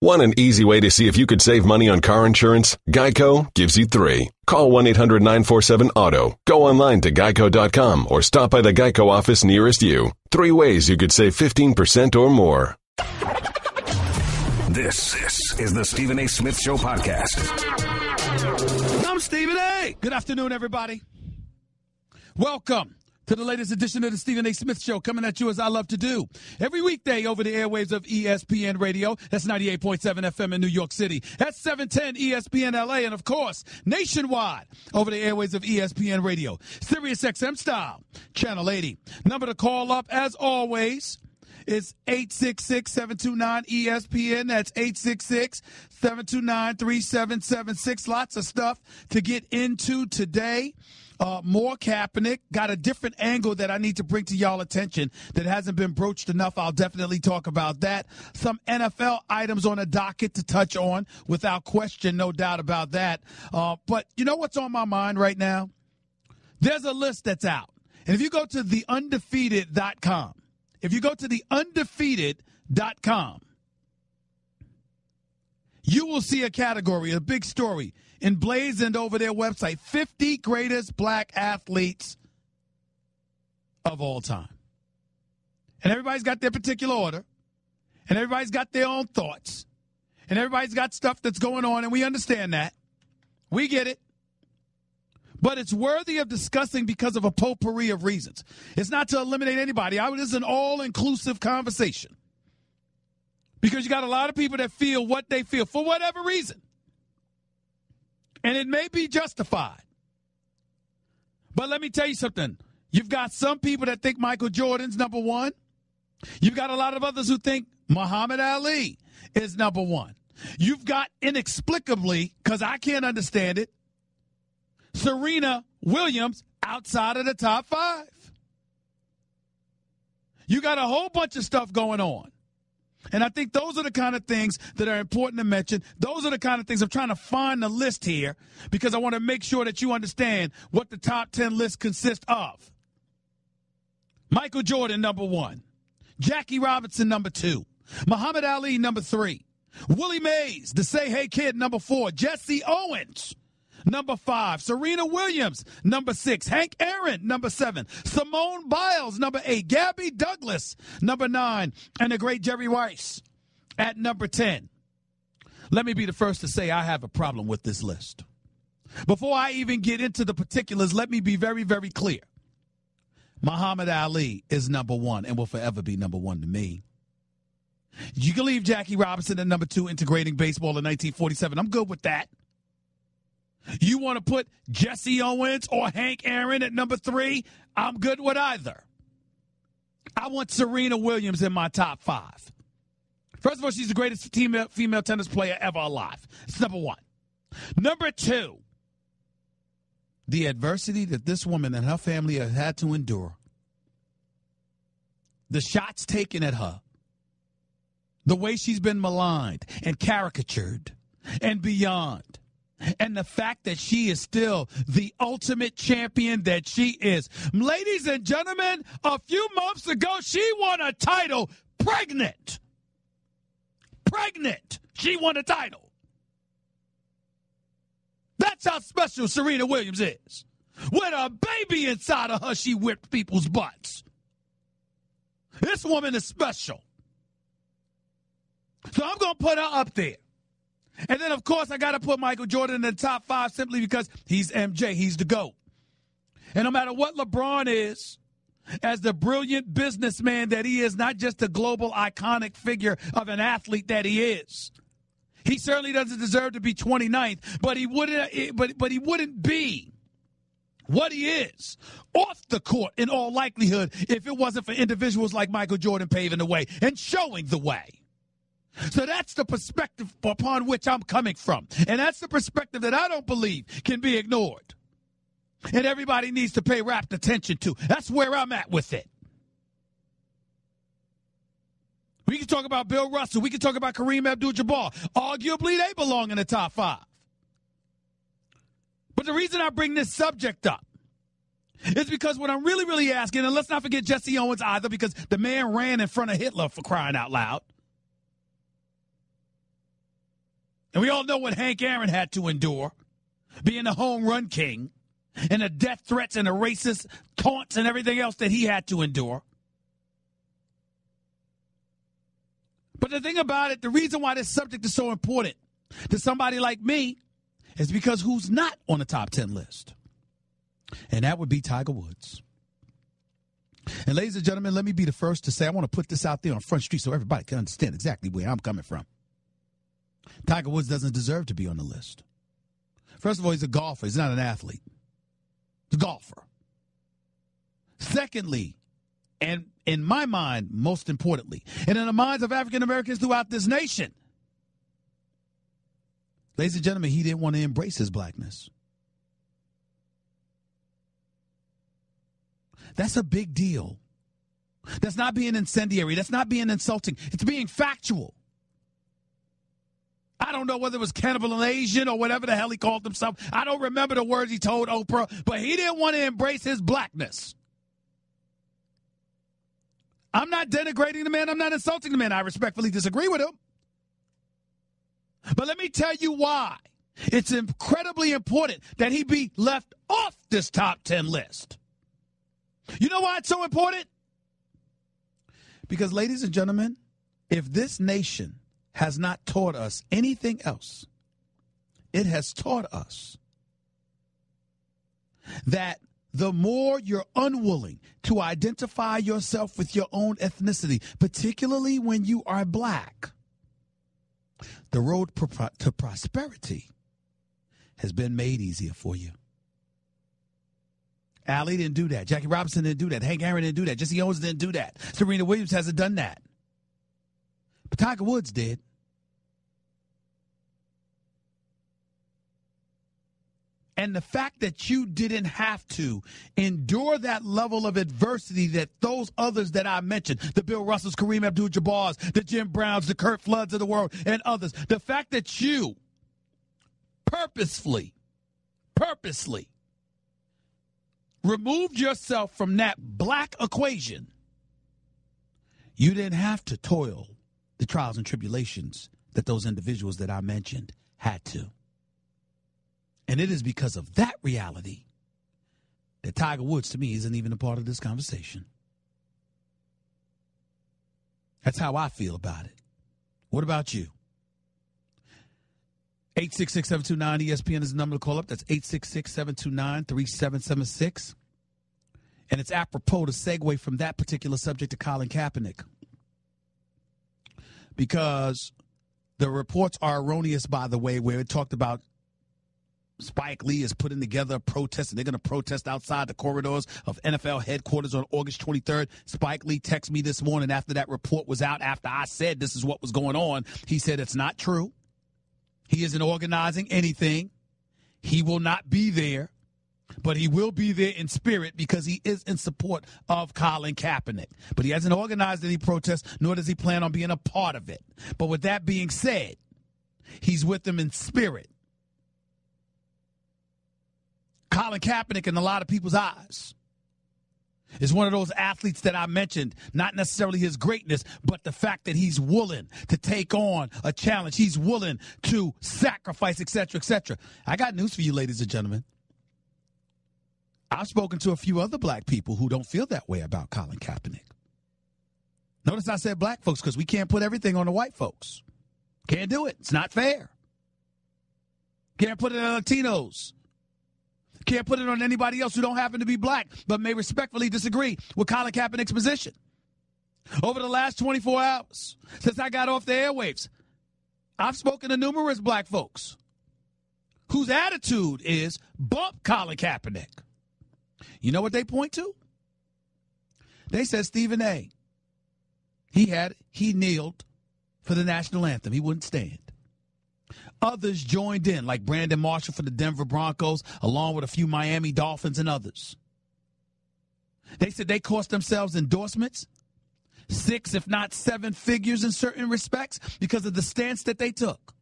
Want an easy way to see if you could save money on car insurance? Geico gives you 3. Call 1-800-947-AUTO. Go online to geico.com or stop by the Geico office nearest you. 3 ways you could save 15% or more. This is the Stephen A. Smith Show podcast. I'm Stephen A. Good afternoon, everybody. Welcome to the latest edition of the Stephen A. Smith Show, coming at you as I love to do. Every weekday over the airwaves of ESPN Radio. That's 98.7 FM in New York City. That's 710 ESPN LA. And, of course, nationwide over the airwaves of ESPN Radio. Sirius XM style, Channel 80. Number to call up, as always, is 866-729-ESPN. That's 866-729-3776. Lots of stuff to get into today. More Kaepernick. Got a different angle that I need to bring to y'all attention that hasn't been broached enough. I'll definitely talk about that. Some NFL items on the docket to touch on, without question, no doubt about that. But you know what's on my mind right now? There's a list that's out. And if you go to the undefeated.com, you will see a category, a big story, emblazoned over their website, 50 greatest black athletes of all time. And everybody's got their particular order, and everybody's got their own thoughts, and everybody's got stuff that's going on, and we understand that. We get it. But it's worthy of discussing because of a potpourri of reasons. It's not to eliminate anybody. This is an all-inclusive conversation. Because you got a lot of people that feel what they feel for whatever reason. And it may be justified. But let me tell you something. You've got some people that think Michael Jordan's number one. You've got a lot of others who think Muhammad Ali is number one. You've got, inexplicably, because I can't understand it, Serena Williams outside of the top 5. You got a whole bunch of stuff going on. And I think those are the kind of things that are important to mention. Those are the kind of things I'm trying to find the list here because I want to make sure that you understand what the top 10 list consists of. Michael Jordan, number 1. Jackie Robinson, number 2. Muhammad Ali, number 3. Willie Mays, the Say Hey Kid, number 4. Jesse Owens, number 5. Serena Williams, number 6. Hank Aaron, number 7. Simone Biles, number 8. Gabby Douglas, number 9. And the great Jerry Rice at number 10. Let me be the first to say I have a problem with this list. Before I even get into the particulars, let me be very, very clear. Muhammad Ali is number 1 and will forever be number 1 to me. You can leave Jackie Robinson at number 2, integrating baseball in 1947. I'm good with that. You want to put Jesse Owens or Hank Aaron at number 3? I'm good with either. I want Serena Williams in my top 5. First of all, she's the greatest female tennis player ever alive. It's number 1. Number 2, the adversity that this woman and her family have had to endure. The shots taken at her. The way she's been maligned and caricatured and beyond. And the fact that she is still the ultimate champion that she is. Ladies and gentlemen, a few months ago, she won a title pregnant. Pregnant. She won a title. That's how special Serena Williams is. With a baby inside of her, she whipped people's butts. This woman is special. So I'm going to put her up there. And then, of course, I got to put Michael Jordan in the top 5 simply because he's MJ. He's the GOAT. And no matter what LeBron is, as the brilliant businessman that he is, not just a global iconic figure of an athlete that he is, he certainly doesn't deserve to be 29th, but he wouldn't be what he is off the court in all likelihood if it wasn't for individuals like Michael Jordan paving the way and showing the way. So that's the perspective upon which I'm coming from. And that's the perspective that I don't believe can be ignored. And everybody needs to pay rapt attention to. That's where I'm at with it. We can talk about Bill Russell. We can talk about Kareem Abdul-Jabbar. Arguably, they belong in the top 5. But the reason I bring this subject up is because what I'm really, really asking, and let's not forget Jesse Owens either, because the man ran in front of Hitler, for crying out loud. And we all know what Hank Aaron had to endure, being the home run king, and the death threats and the racist taunts and everything else that he had to endure. But the thing about it, the reason why this subject is so important to somebody like me is because who's not on the top 10 list? And that would be Tiger Woods. And ladies and gentlemen, let me be the first to say, I want to put this out there on Front Street so everybody can understand exactly where I'm coming from. Tiger Woods doesn't deserve to be on the list. First of all, he's a golfer. He's not an athlete. He's a golfer. Secondly, and in my mind, most importantly, and in the minds of African Americans throughout this nation, ladies and gentlemen, he didn't want to embrace his blackness. That's a big deal. That's not being incendiary. That's not being insulting. It's being factual. I don't know whether it was cannibal Asian or whatever the hell he called himself. I don't remember the words he told Oprah, but he didn't want to embrace his blackness. I'm not denigrating the man. I'm not insulting the man. I respectfully disagree with him. But let me tell you why. It's incredibly important that he be left off this top 10 list. You know why it's so important? Because, ladies and gentlemen, if this nation has not taught us anything else, it has taught us that the more you're unwilling to identify yourself with your own ethnicity, particularly when you are black, the road to prosperity has been made easier for you. Ali didn't do that. Jackie Robinson didn't do that. Hank Aaron didn't do that. Jesse Owens didn't do that. Serena Williams hasn't done that. But Tiger Woods did. And the fact that you didn't have to endure that level of adversity that those others that I mentioned, the Bill Russells, Kareem Abdul-Jabbars, the Jim Browns, the Kurt Floods of the world, and others, the fact that you purposely removed yourself from that black equation, you didn't have to toil the trials and tribulations that those individuals that I mentioned had to. And it is because of that reality that Tiger Woods, to me, isn't even a part of this conversation. That's how I feel about it. What about you? 866-729-ESPN is the number to call up. That's 866-729-3776. And it's apropos to segue from that particular subject to Colin Kaepernick. Because the reports are erroneous, by the way, where it talked about Spike Lee is putting together a protest, and they're going to protest outside the corridors of NFL headquarters on August 23rd. Spike Lee texted me this morning after that report was out, after I said this is what was going on. He said it's not true. He isn't organizing anything. He will not be there, but he will be there in spirit because he is in support of Colin Kaepernick. But he hasn't organized any protests, nor does he plan on being a part of it. But with that being said, he's with them in spirit. Colin Kaepernick, in a lot of people's eyes, is one of those athletes that I mentioned, not necessarily his greatness, but the fact that he's willing to take on a challenge. He's willing to sacrifice, et cetera, et cetera. I got news for you, ladies and gentlemen. I've spoken to a few other black people who don't feel that way about Colin Kaepernick. Notice I said black folks because we can't put everything on the white folks. Can't do it. It's not fair. Can't put it on Latinos. Can't put it on anybody else who don't happen to be black, but may respectfully disagree with Colin Kaepernick's position. Over the last 24 hours, since I got off the airwaves, I've spoken to numerous black folks whose attitude is bump Colin Kaepernick. You know what they point to? They said Stephen A. He kneeled for the national anthem. He wouldn't stand. Others joined in, like Brandon Marshall for the Denver Broncos, along with a few Miami Dolphins and others. They said they cost themselves endorsements, 6, if not 7 figures in certain respects, because of the stance that they took.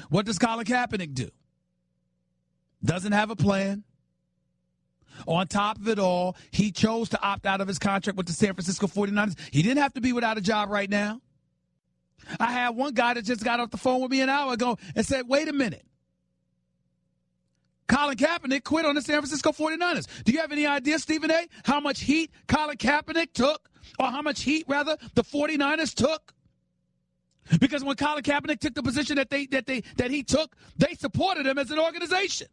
What does Colin Kaepernick do? Doesn't have a plan. On top of it all, he chose to opt out of his contract with the San Francisco 49ers. He didn't have to be without a job right now. I had one guy that just got off the phone with me an hour ago and said, wait a minute. Colin Kaepernick quit on the San Francisco 49ers. Do you have any idea, Stephen A., how much heat Colin Kaepernick took, or how much heat, rather, the 49ers took? Because when Colin Kaepernick took the position that he took, they supported him as an organization.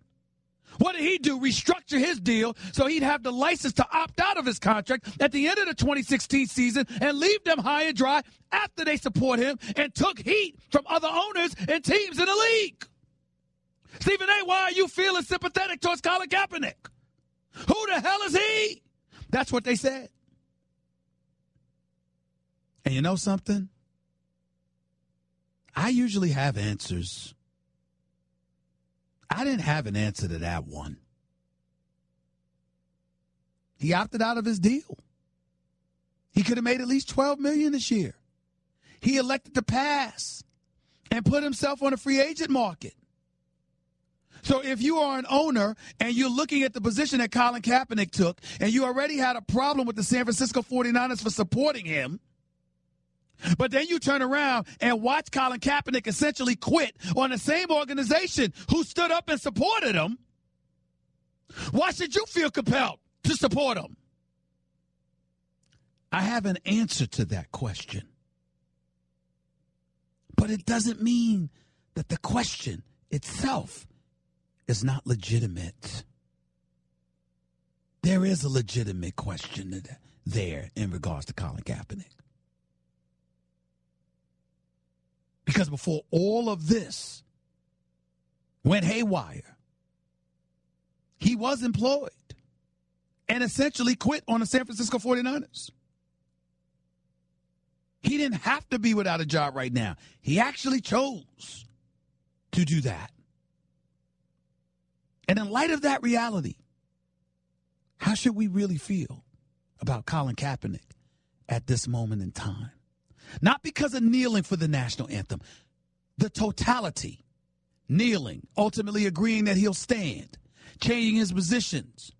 What did he do? Restructure his deal so he'd have the license to opt out of his contract at the end of the 2016 season and leave them high and dry after they support him and took heat from other owners and teams in the league. Stephen A., why are you feeling sympathetic towards Colin Kaepernick? Who the hell is he? That's what they said. And you know something? I usually have answers. I didn't have an answer to that one. He opted out of his deal. He could have made at least $12 million this year. He elected to pass and put himself on a free agent market. So if you are an owner and you're looking at the position that Colin Kaepernick took and you already had a problem with the San Francisco 49ers for supporting him, but then you turn around and watch Colin Kaepernick essentially quit on the same organization who stood up and supported him, why should you feel compelled to support him? I have an answer to that question. But it doesn't mean that the question itself is not legitimate. There is a legitimate question there in regards to Colin Kaepernick. Because before all of this went haywire, he was employed and essentially quit on the San Francisco 49ers. He didn't have to be without a job right now. He actually chose to do that. And in light of that reality, how should we really feel about Colin Kaepernick at this moment in time? Not because of kneeling for the national anthem, the totality, kneeling, ultimately agreeing that he'll stand, changing his positions,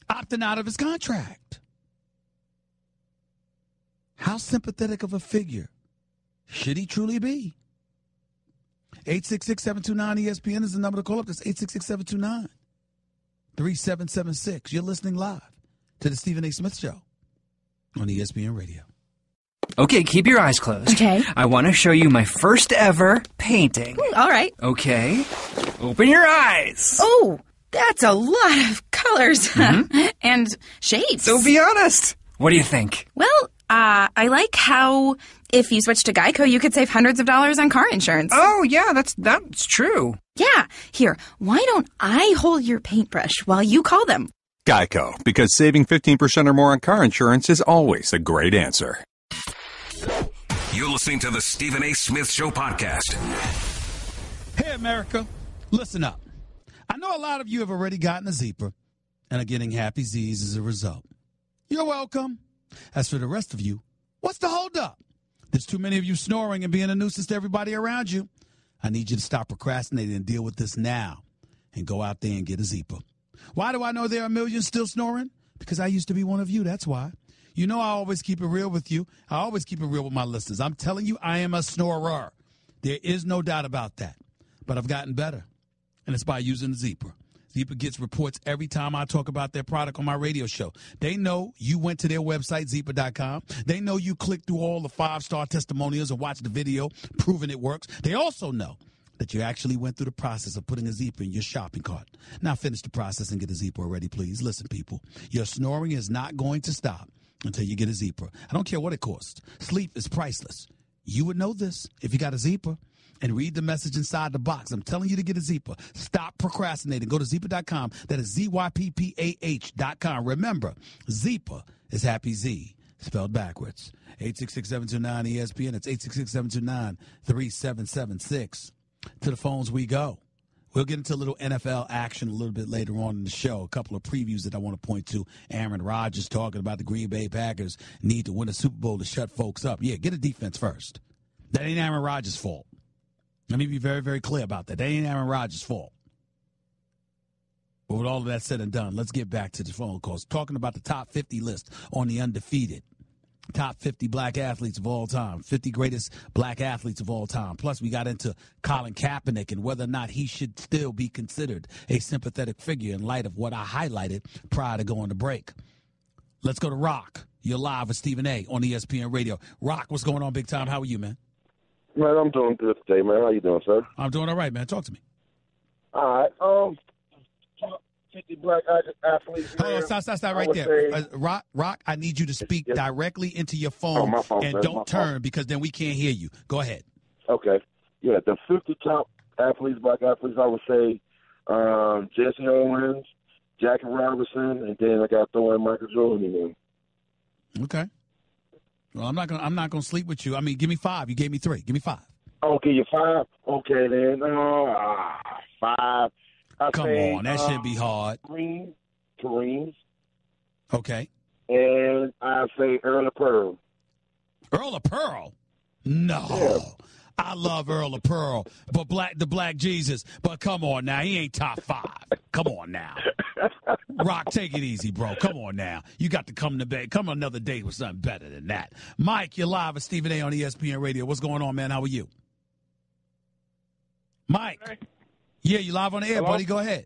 opting out of his contract. How sympathetic of a figure should he truly be? 866-729-ESPN is the number to call up. That's 866-729-3776. You're listening live to the Stephen A. Smith Show on ESPN Radio. Okay, keep your eyes closed. Okay. I want to show you my first ever painting. All right. Okay. Open your eyes. Oh, that's a lot of colors and shapes. So be honest. What do you think? Well, I like how if you switch to Geico, you could save hundreds of dollars on car insurance. Oh, yeah, that's true. Yeah. Here, why don't I hold your paintbrush while you call them? Geico, because saving 15% or more on car insurance is always a great answer. You're listening to the Stephen A. Smith Show podcast. Hey, America, listen up. I know a lot of you have already gotten a Zebra and are getting happy Z's as a result. You're welcome. As for the rest of you, what's the holdup? There's too many of you snoring and being a nuisance to everybody around you. I need you to stop procrastinating and deal with this now and go out there and get a Zebra. Why do I know there are millions still snoring? Because I used to be one of you, that's why. You know I always keep it real with you. I always keep it real with my listeners. I'm telling you, I am a snorer. There is no doubt about that. But I've gotten better, and it's by using the Zebra. Zebra gets reports every time I talk about their product on my radio show. They know you went to their website, Zebra.com. They know you clicked through all the 5-star testimonials and watched the video proving it works. They also know that you actually went through the process of putting a Zebra in your shopping cart. Now finish the process and get a Zebra already, please. Listen, people, your snoring is not going to stop until you get a Zebra. I don't care what it costs. Sleep is priceless. You would know this if you got a Zebra. And read the message inside the box. I'm telling you to get a Zebra. Stop procrastinating. Go to Zebra.com. That is ZYPPAH.com. Remember, Zebra is Happy Z, spelled backwards. 866-729-ESPN. That's 866-729-3776. To the phones we go. We'll get into a little NFL action a little bit later on in the show. A couple of previews that I want to point to. Aaron Rodgers talking about the Green Bay Packers need to win a Super Bowl to shut folks up. Yeah, get a defense first. That ain't Aaron Rodgers' fault. Let me be very, very clear about that. That ain't Aaron Rodgers' fault. But with all of that said and done, let's get back to the phone calls. Talking about the top 50 list on the Undefeated. Top 50 black athletes of all time, 50 greatest black athletes of all time. Plus, we got into Colin Kaepernick and whether or not he should still be considered a sympathetic figure in light of what I highlighted prior to going to break. Let's go to Rock. You're live with Stephen A. on ESPN Radio. Rock, what's going on, big time? How are you, man? Man, I'm doing good today, man. How you doing, sir? I'm doing all right, man. Talk to me. All right. 50 black athletes. Hold on, stop right there. Rock, I need you to speak directly into your phone, my phone, and sir, don't turn because then we can't hear you. Go ahead. Okay. Yeah, the 50 top athletes, black athletes, I would say Jesse Owens, Jackie Robinson, and then I got to throw in Michael Jordan in there. Okay. Well, I'm not gonna sleep with you. I mean, give me 5. You gave me 3. Give me 5. Okay, you 5. Okay, then 5. Come on, that shouldn't be hard. Kareem. Okay. And I say Earl of Pearl. Earl of Pearl? No. Yeah. I love Earl of Pearl, but the Black Jesus. But come on now, he ain't top 5. Come on now. Rock, take it easy, bro. Come on now. You got to come to bed. Come another day with something better than that. Mike, you're live with Stephen A. on ESPN Radio. What's going on, man? How are you? Mike. Hey. Yeah, you live on the air, Hello? buddy. Go ahead.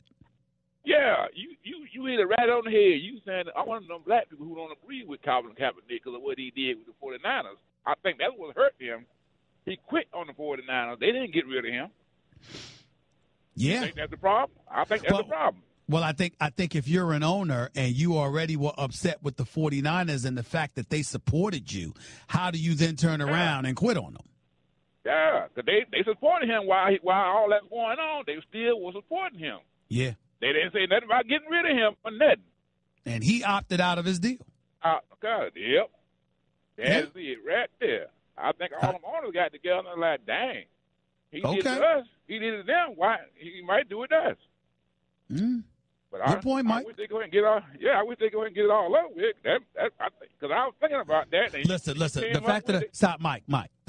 Yeah, you hit it right on the head. You saying I'm one of them black people who don't agree with Colin Kaepernick because of what he did with the 49ers. I think that's what hurt him. He quit on the 49ers. They didn't get rid of him. Yeah. You think that's the problem? I think that's the problem. Well, I think if you're an owner and you already were upset with the 49ers and the fact that they supported you, how do you then turn around and quit on them? Yeah, because they supported him while all that's going on. They still were supporting him. Yeah. They didn't say nothing about getting rid of him or nothing. And he opted out of his deal. God, yep. That's it right there. I think all them owners got together and like, dang, he did it to us. He did it to them. Why? He might do it to us. But Good point, Mike. I wish they go ahead and get all. Yeah, I wish they go ahead and get it all over with. Because I was thinking about that. Listen. The fact that stop, Mike.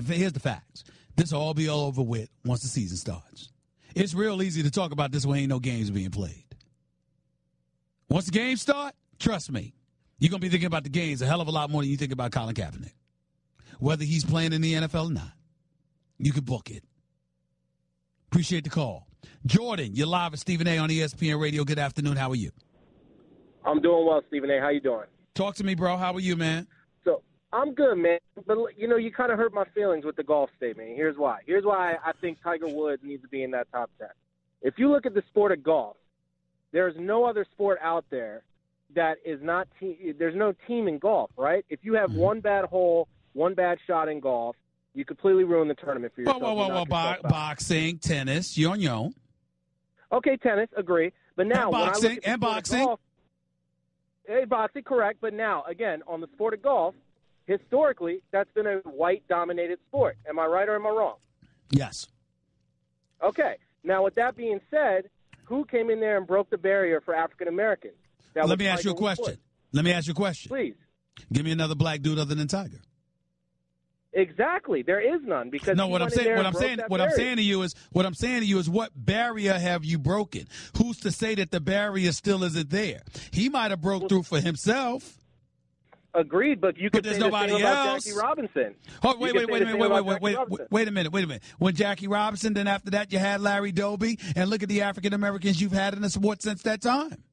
Here's the facts. This will all be all over with once the season starts. It's real easy to talk about this when ain't no games being played. Once the games start, trust me, you're gonna be thinking about the games a hell of a lot more than you think about Colin Kaepernick. Whether he's playing in the NFL or not, you can book it. Appreciate the call. Jordan, you're live with Stephen A. on ESPN Radio. Good afternoon. How are you? I'm doing well, Stephen A. How you doing? Talk to me, bro. How are you, man? So I'm good, man. But, you kind of hurt my feelings with the golf statement. Here's why. Here's why I think Tiger Woods needs to be in that top 10. If you look at the sport of golf, there's no other sport out there that is not there's no team in golf, right? If you have one bad hole, one bad shot in golf, you completely ruin the tournament for yourself. Whoa. Boxing, tennis, you're on your own. Okay, tennis, agree. But now, boxing, boxing, correct. But now, again, on the sport of golf, historically, that's been a white-dominated sport. Am I right or am I wrong? Yes. Okay. Now, with that being said, who came in there and broke the barrier for African Americans? Let me ask you a question. Please. Give me another black dude other than Tiger. Exactly. There is none because what I'm saying to you is what barrier have you broken? Who's to say that the barrier still isn't there? He might have broke through for himself. Agreed, but you could there's say the nobody same else. about Jackie Robinson. Oh, wait a minute. When Jackie Robinson, then after that you had Larry Doby, and look at the African Americans you've had in the sport since that time.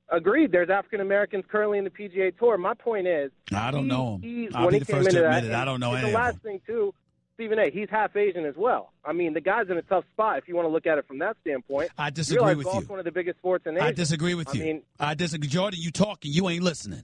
Agreed. There's African Americans currently in the PGA Tour. My point is, I don't know him. I'll be the first to admit it. I don't know any of them. The last thing too, Stephen A. He's half Asian as well. I mean, the guy's in a tough spot if you want to look at it from that standpoint. I disagree with you. Golf's one of the biggest sports in Asia. I disagree with you. I disagree, Jordan. You talking? You ain't listening.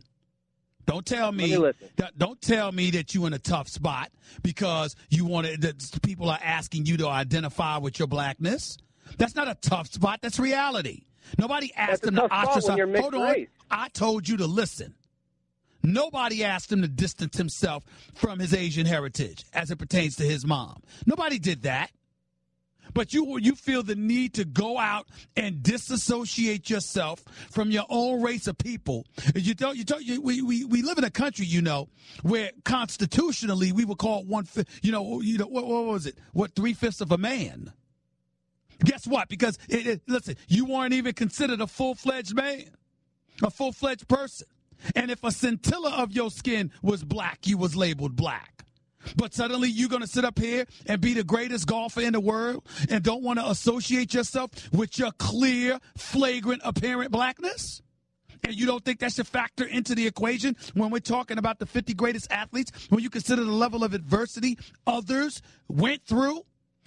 Don't tell me that you're in a tough spot because that people are asking you to identify with your blackness. That's not a tough spot. That's reality. Nobody asked him to ostracize. Hold on. I told you to listen. Nobody asked him to distance himself from his Asian heritage as it pertains to his mom. Nobody did that. But you feel the need to go out and disassociate yourself from your own race of people. We live in a country, where constitutionally we were called what was it? 3/5 of a man. Guess what? Because listen, you weren't even considered a full-fledged man, a full-fledged person. And if a scintilla of your skin was black, you was labeled black. But suddenly you're going to sit up here and be the greatest golfer in the world and don't want to associate yourself with your clear, flagrant, apparent blackness? And you don't think that should factor into the equation when we're talking about the 50 greatest athletes, when you consider the level of adversity others went through?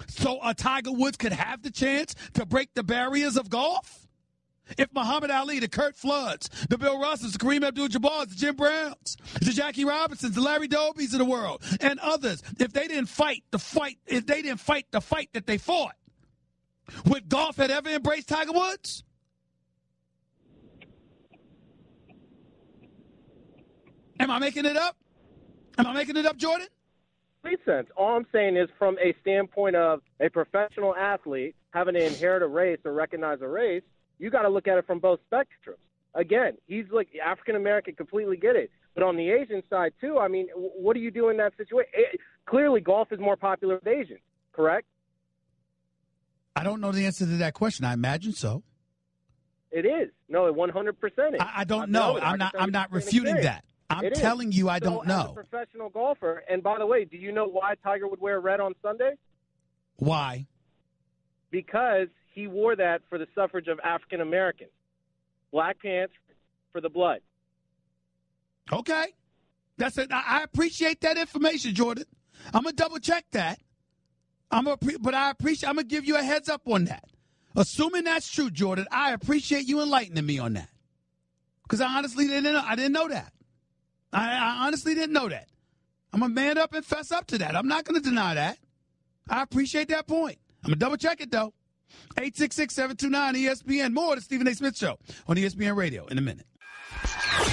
So a Tiger Woods could have the chance to break the barriers of golf? If Muhammad Ali, the Kurt Floods, the Bill Russells, the Kareem Abdul-Jabbars, the Jim Browns, the Jackie Robinsons, the Larry Dobies of the world, and others, if they didn't fight the fight that they fought, would golf have ever embraced Tiger Woods? Am I making it up? Am I making it up, Jordan? Makes sense. All I'm saying is from a standpoint of a professional athlete having to inherit a race or recognize a race, you got to look at it from both spectrums. Again, he's like African-American, completely get it. But on the Asian side, too, I mean, what do you do in that situation? Clearly, golf is more popular with Asians, correct? I don't know the answer to that question. I imagine so. It is. No, it 100% is. I don't know. I'm not refuting that. I'm telling you I don't know. As a professional golfer, and by the way, do you know why Tiger would wear red on Sunday? Why? Because he wore that for the suffrage of African Americans. Black pants for the blood. Okay. That's it. I appreciate that information, Jordan. I'm going to double check that. I'm going to give you a heads up on that. Assuming that's true, Jordan, I appreciate you enlightening me on that. Because I honestly didn't know that. I honestly didn't know that. I'm going to man up and fess up to that. I'm not going to deny that. I appreciate that point. I'm going to double check it, though. 866-729-ESPN. More of the Stephen A. Smith Show on ESPN Radio in a minute.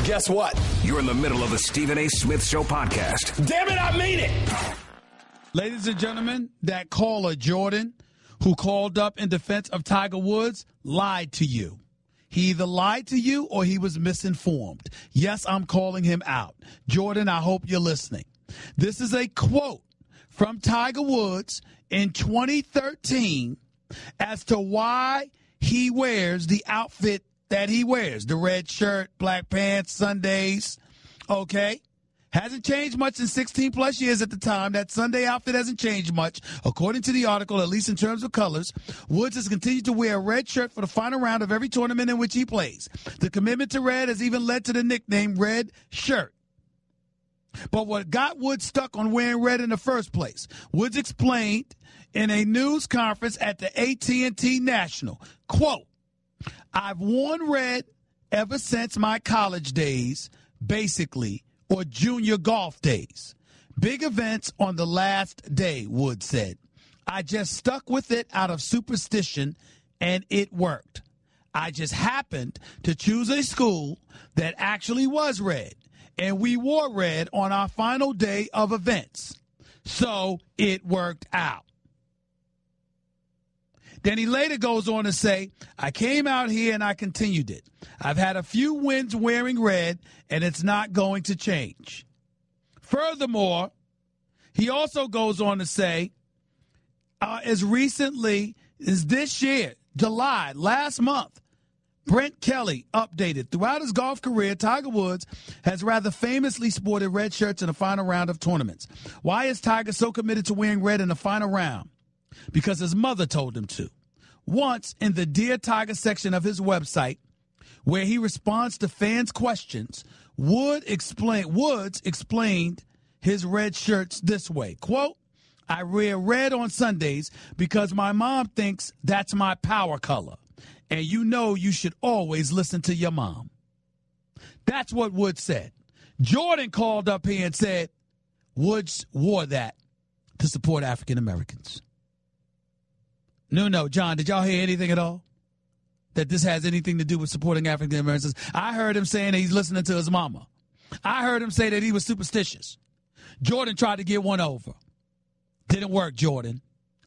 Guess what? You're in the middle of the Stephen A. Smith Show podcast. Damn it, I mean it! Ladies and gentlemen, that caller, Jordan, who called up in defense of Tiger Woods, lied to you. He either lied to you or he was misinformed. Yes, I'm calling him out. Jordan, I hope you're listening. This is a quote from Tiger Woods in 2013 as to why he wears the outfit that he wears. The red shirt, black pants, Sundays. Okay? Hasn't changed much in 16 plus years at the time. That Sunday outfit hasn't changed much. According to the article, at least in terms of colors, Woods has continued to wear a red shirt for the final round of every tournament in which he plays. The commitment to red has even led to the nickname Red Shirt. But what got Woods stuck on wearing red in the first place? Woods explained in a news conference at the AT&T National, quote, I've worn red ever since my college days, basically, or junior golf days. Big events on the last day, Woods said. I just stuck with it out of superstition, and it worked. I just happened to choose a school that actually was red, and we wore red on our final day of events. So it worked out. Then he later goes on to say, I came out here and I continued it. I've had a few wins wearing red, and it's not going to change. Furthermore, he also goes on to say, as recently as this year, July, last month, Brent Kelly updated. Throughout his golf career, Tiger Woods has rather famously sported red shirts in the final round of tournaments. Why is Tiger so committed to wearing red in the final round? Because his mother told him to. Once in the Dear Tiger section of his website, where he responds to fans' questions, Woods explained his red shirts this way, quote, I wear red on Sundays because my mom thinks that's my power color. And you know you should always listen to your mom. That's what Woods said. Jordan called up here and said Woods wore that to support African Americans. No, John, did y'all hear anything at all? That this has anything to do with supporting African Americans? I heard him saying that he's listening to his mama. I heard him say that he was superstitious. Jordan tried to get one over. Didn't work, Jordan.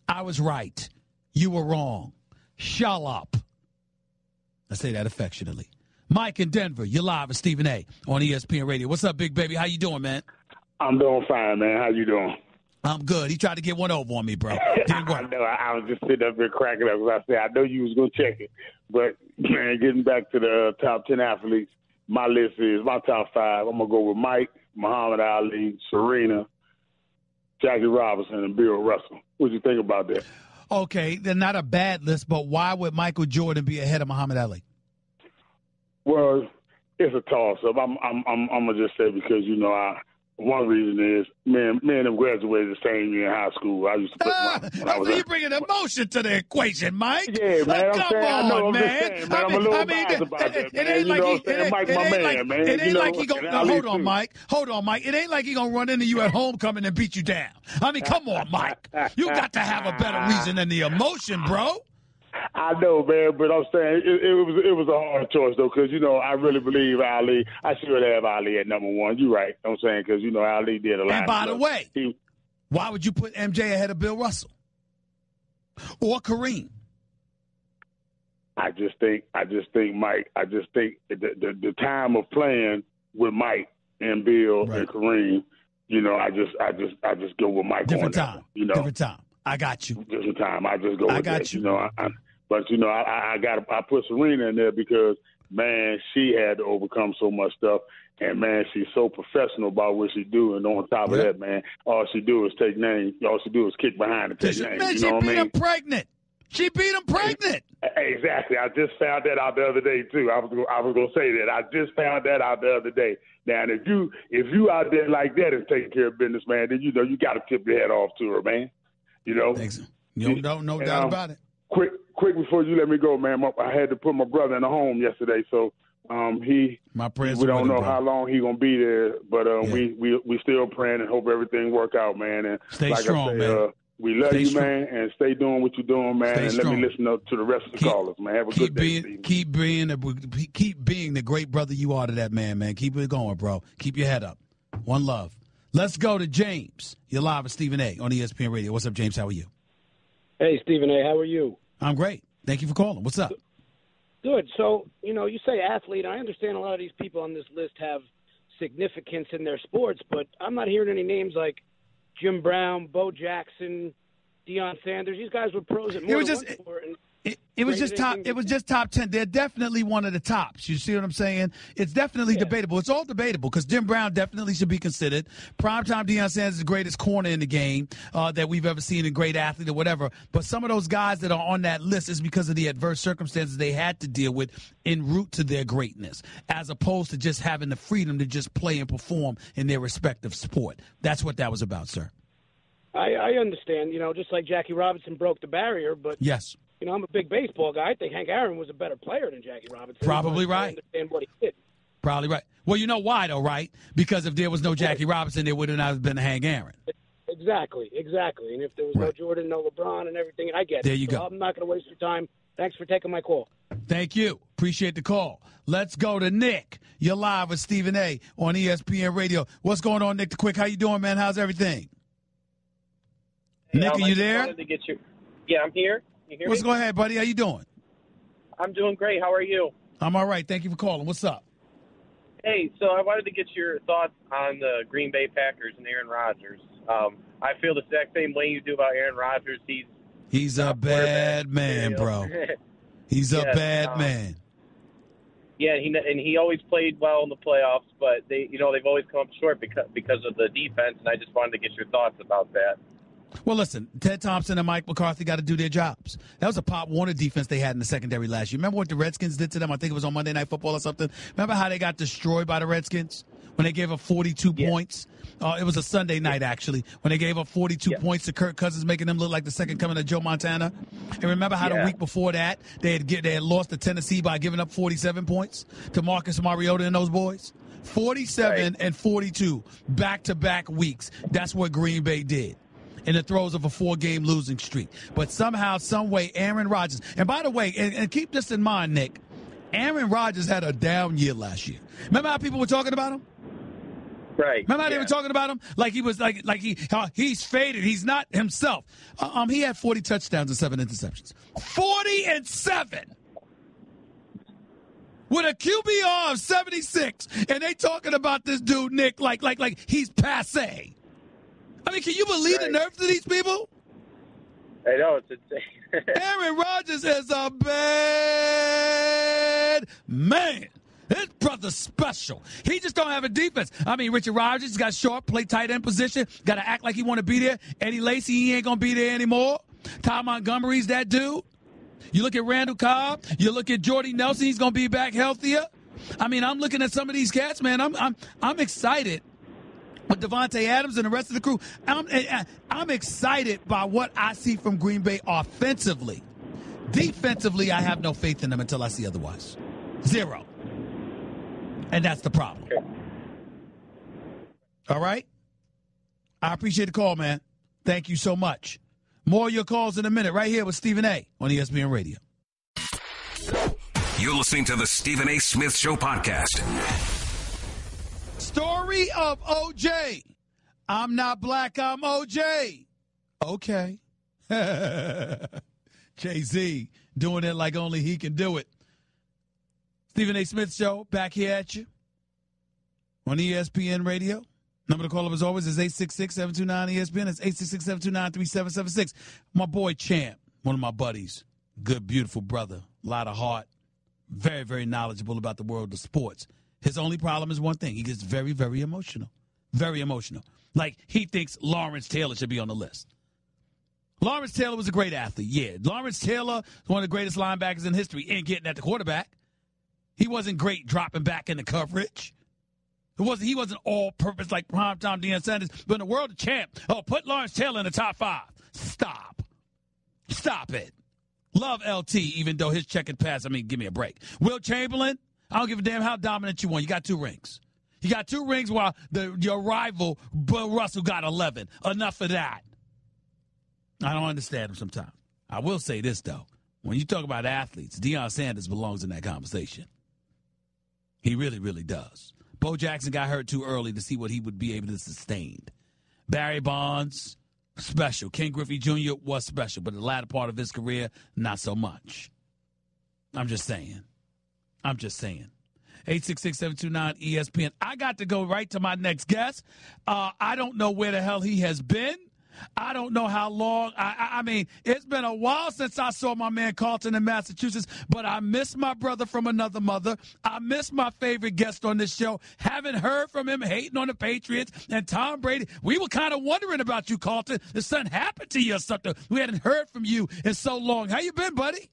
I was right. You were wrong. Shut up. I say that affectionately. Mike in Denver, you're live with Stephen A. on ESPN Radio. What's up, big baby? How you doing, man? I'm doing fine, man. How you doing? I'm good. He tried to get one over on me, bro. Didn't work. I know. I was just sitting up here cracking up because I said I know you was going to check it. But, man, getting back to the top 10 athletes, my list is my top 5. I'm going to go with Mike, Muhammad Ali, Serena, Jackie Robinson, and Bill Russell. What do you think about that? Okay, they're not a bad list, but why would Michael Jordan be ahead of Muhammad Ali? Well, it's a toss-up. I'm gonna just say because one reason is me and them graduated the same year in high school. I used to put you bringing emotion to the equation, Mike. Yeah, man. Come on, man. I'm a little biased about that, man. It ain't like he gonna hold on, Mike. It ain't like he gonna run into you at homecoming and beat you down. I mean, come on, Mike. You got to have a better reason than the emotion, bro. I know, man, but I'm saying it was a hard choice, though, because, I really believe Ali. I should have Ali at number 1. You're right. I'm saying because, Ali did a lot. And by the way, why would you put MJ ahead of Bill Russell or Kareem? I just think Mike. I just think the time of playing with Mike and Bill and Kareem, I just go with Mike. Different time. Different time. I got you. Different time. I just go with got that. I put Serena in there because, man, she had to overcome so much stuff. And, man, she's so professional about what she do. And on top of that, man, all she do is take names. All she do is kick behind and take names. Man, she beat him pregnant. She beat him pregnant. Exactly. I just found that out the other day, too. I was going to say that. I just found that out the other day. Now, if you out there like that and taking care of business, man, then, you got to tip your head off to her, man. No doubt about it. Quick before you let me go, man. I had to put my brother in the home yesterday, so my prayers. We don't know how long he's gonna be there, but we still praying and hope everything work out, man. And stay strong, man. We love you, man, and stay doing what you're doing, man. And let me listen up to the rest of the callers, man. Have a good day. Keep being the great brother you are to that man. Keep it going, bro. Keep your head up. One love. Let's go to James. You're live with Stephen A. on ESPN Radio. What's up, James? How are you? Hey, Stephen A. How are you? I'm great. Thank you for calling. What's up? Good. So, you say athlete. I understand a lot of these people on this list have significance in their sports, but I'm not hearing any names like Jim Brown, Bo Jackson, Deion Sanders. These guys were pros at more than one sport. It was just top 10. They're definitely one of the tops. You see what I'm saying? It's definitely debatable. It's all debatable because Jim Brown definitely should be considered. Primetime Deion Sanders is the greatest corner in the game that we've ever seen, a great athlete or whatever. But some of those guys that are on that list is because of the adverse circumstances they had to deal with en route to their greatness, as opposed to just having the freedom to just play and perform in their respective sport. That's what that was about, sir. I understand, just like Jackie Robinson broke the barrier, but yes. I'm a big baseball guy. I think Hank Aaron was a better player than Jackie Robinson. Probably right. I understand what he did. Probably right. Well, you know why, though, right? Because if there was no Jackie Robinson, there would have not been Hank Aaron. Exactly. And if there was no Jordan, no LeBron and everything, I get it. There you go. I'm not going to waste your time. Thanks for taking my call. Thank you. Appreciate the call. Let's go to Nick. You're live with Stephen A. on ESPN Radio. What's going on, Nick the Quick? How you doing, man? How's everything? Hey, Nick, are you there? Yeah, I'm here. You hear me? Go ahead, buddy. How you doing? I'm doing great. How are you? I'm all right. Thank you for calling. What's up? Hey, so I wanted to get your thoughts on the Green Bay Packers and Aaron Rodgers. I feel the exact same way you do about Aaron Rodgers. He's a bad man, bro. He's a bad man. Yeah, he always played well in the playoffs, but they've always come up short because of the defense. And I just wanted to get your thoughts about that. Well, listen, Ted Thompson and Mike McCarthy got to do their jobs. That was a Pop Warner defense they had in the secondary last year. Remember what the Redskins did to them? I think it was on Monday Night Football or something. Remember how they got destroyed by the Redskins when they gave up 42 points? It was a Sunday night, actually, when they gave up 42 points to Kirk Cousins, making them look like the second coming of Joe Montana. And remember how the week before that they had lost to Tennessee by giving up 47 points to Marcus Mariota and those boys? 47 and 42 back-to-back weeks. That's what Green Bay did in the throes of a 4-game losing streak. But somehow, some way, Aaron Rodgers, and by the way, and keep this in mind, Nick, Aaron Rodgers had a down year last year. Remember how people were talking about him? Right. Remember how they were talking about him? Like he was he's faded. He's not himself. He had 40 touchdowns and 7 interceptions. 40 and 7. With a QBR of 76, and they talking about this dude, Nick, like he's passé. I mean, can you believe the nerve to these people? I know, it's insane. Aaron Rodgers is a bad man. This brother's special. He just don't have a defense. I mean, Richard Rodgers got short, play tight end position, got to act like he want to be there. Eddie Lacy, he ain't going to be there anymore. Ty Montgomery's that dude. You look at Randall Cobb. You look at Jordy Nelson. He's going to be back healthier. I mean, I'm looking at some of these cats, man. I'm excited with Devontae Adams and the rest of the crew. I'm excited by what I see from Green Bay offensively. Defensively, I have no faith in them until I see otherwise. Zero. And that's the problem. All right? I appreciate the call, man. Thank you so much. More of your calls in a minute right here with Stephen A. on ESPN Radio. You're listening to the Stephen A. Smith Show podcast. Story of OJ. I'm not black, I'm OJ. Okay. Jay-Z doing it like only he can do it. Stephen A. Smith Show, back here at you on ESPN Radio. Number to call up as always is 866-729-ESPN. It's 866-729-3776. My boy Champ, one of my buddies, good, beautiful brother, a lot of heart, very, very knowledgeable about the world of sports. His only problem is one thing. He gets very, very emotional. Very emotional. Like he thinks Lawrence Taylor should be on the list. Lawrence Taylor was a great athlete, yeah. Lawrence Taylor was one of the greatest linebackers in history in getting at the quarterback. He wasn't great dropping back in the coverage. He wasn't all-purpose like primetime Deion Sanders. But in the world of champ, put Lawrence Taylor in the top 5. Stop it. Love LT, even though his check and pass, give me a break. Will Chamberlain, I don't give a damn how dominant you want. You got 2 rings. You got 2 rings while your rival, Bill Russell, got 11. Enough of that. I don't understand him sometimes. I will say this, though. When you talk about athletes, Deion Sanders belongs in that conversation. He really, really does. Bo Jackson got hurt too early to see what he would be able to sustain. Barry Bonds, special. Ken Griffey Jr. was special, but the latter part of his career, not so much. I'm just saying. 866-729-ESPN. I got to go right to my next guest. I don't know where the hell he has been. I don't know how long. It's been a while since I saw my man Carlton in Massachusetts, but I miss my brother from another mother. I miss my favorite guest on this show. Haven't heard from him, hating on the Patriots and Tom Brady. We were kind of wondering about you, Carlton. Did something happen to you or something? We hadn't heard from you in so long. How you been, buddy?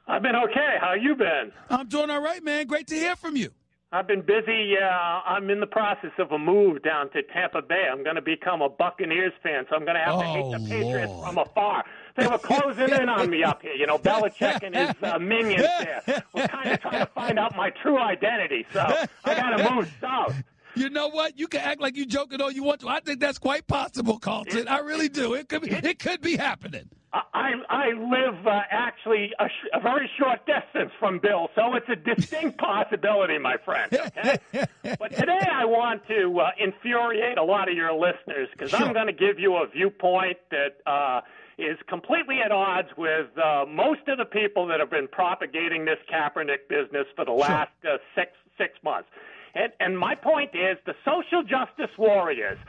I've been okay. How you been? I'm doing all right, man. Great to hear from you. I've been busy. I'm in the process of a move down to Tampa Bay. I'm going to become a Buccaneers fan, so I'm going to have to hate the Patriots from afar. They were closing in on me up here. Belichick and his minions there. We're kind of trying to find out my true identity, so I got to move south. You know what? You can act like you joking all you want to. I think that's quite possible, Carlton. I really do. It could be happening. I live actually a very short distance from Bill, so it's a distinct possibility, my friend. Okay? But today I want to infuriate a lot of your listeners because I'm going to give you a viewpoint that is completely at odds with most of the people that have been propagating this Kaepernick business for the last 6 months. And my point is the social justice warriors,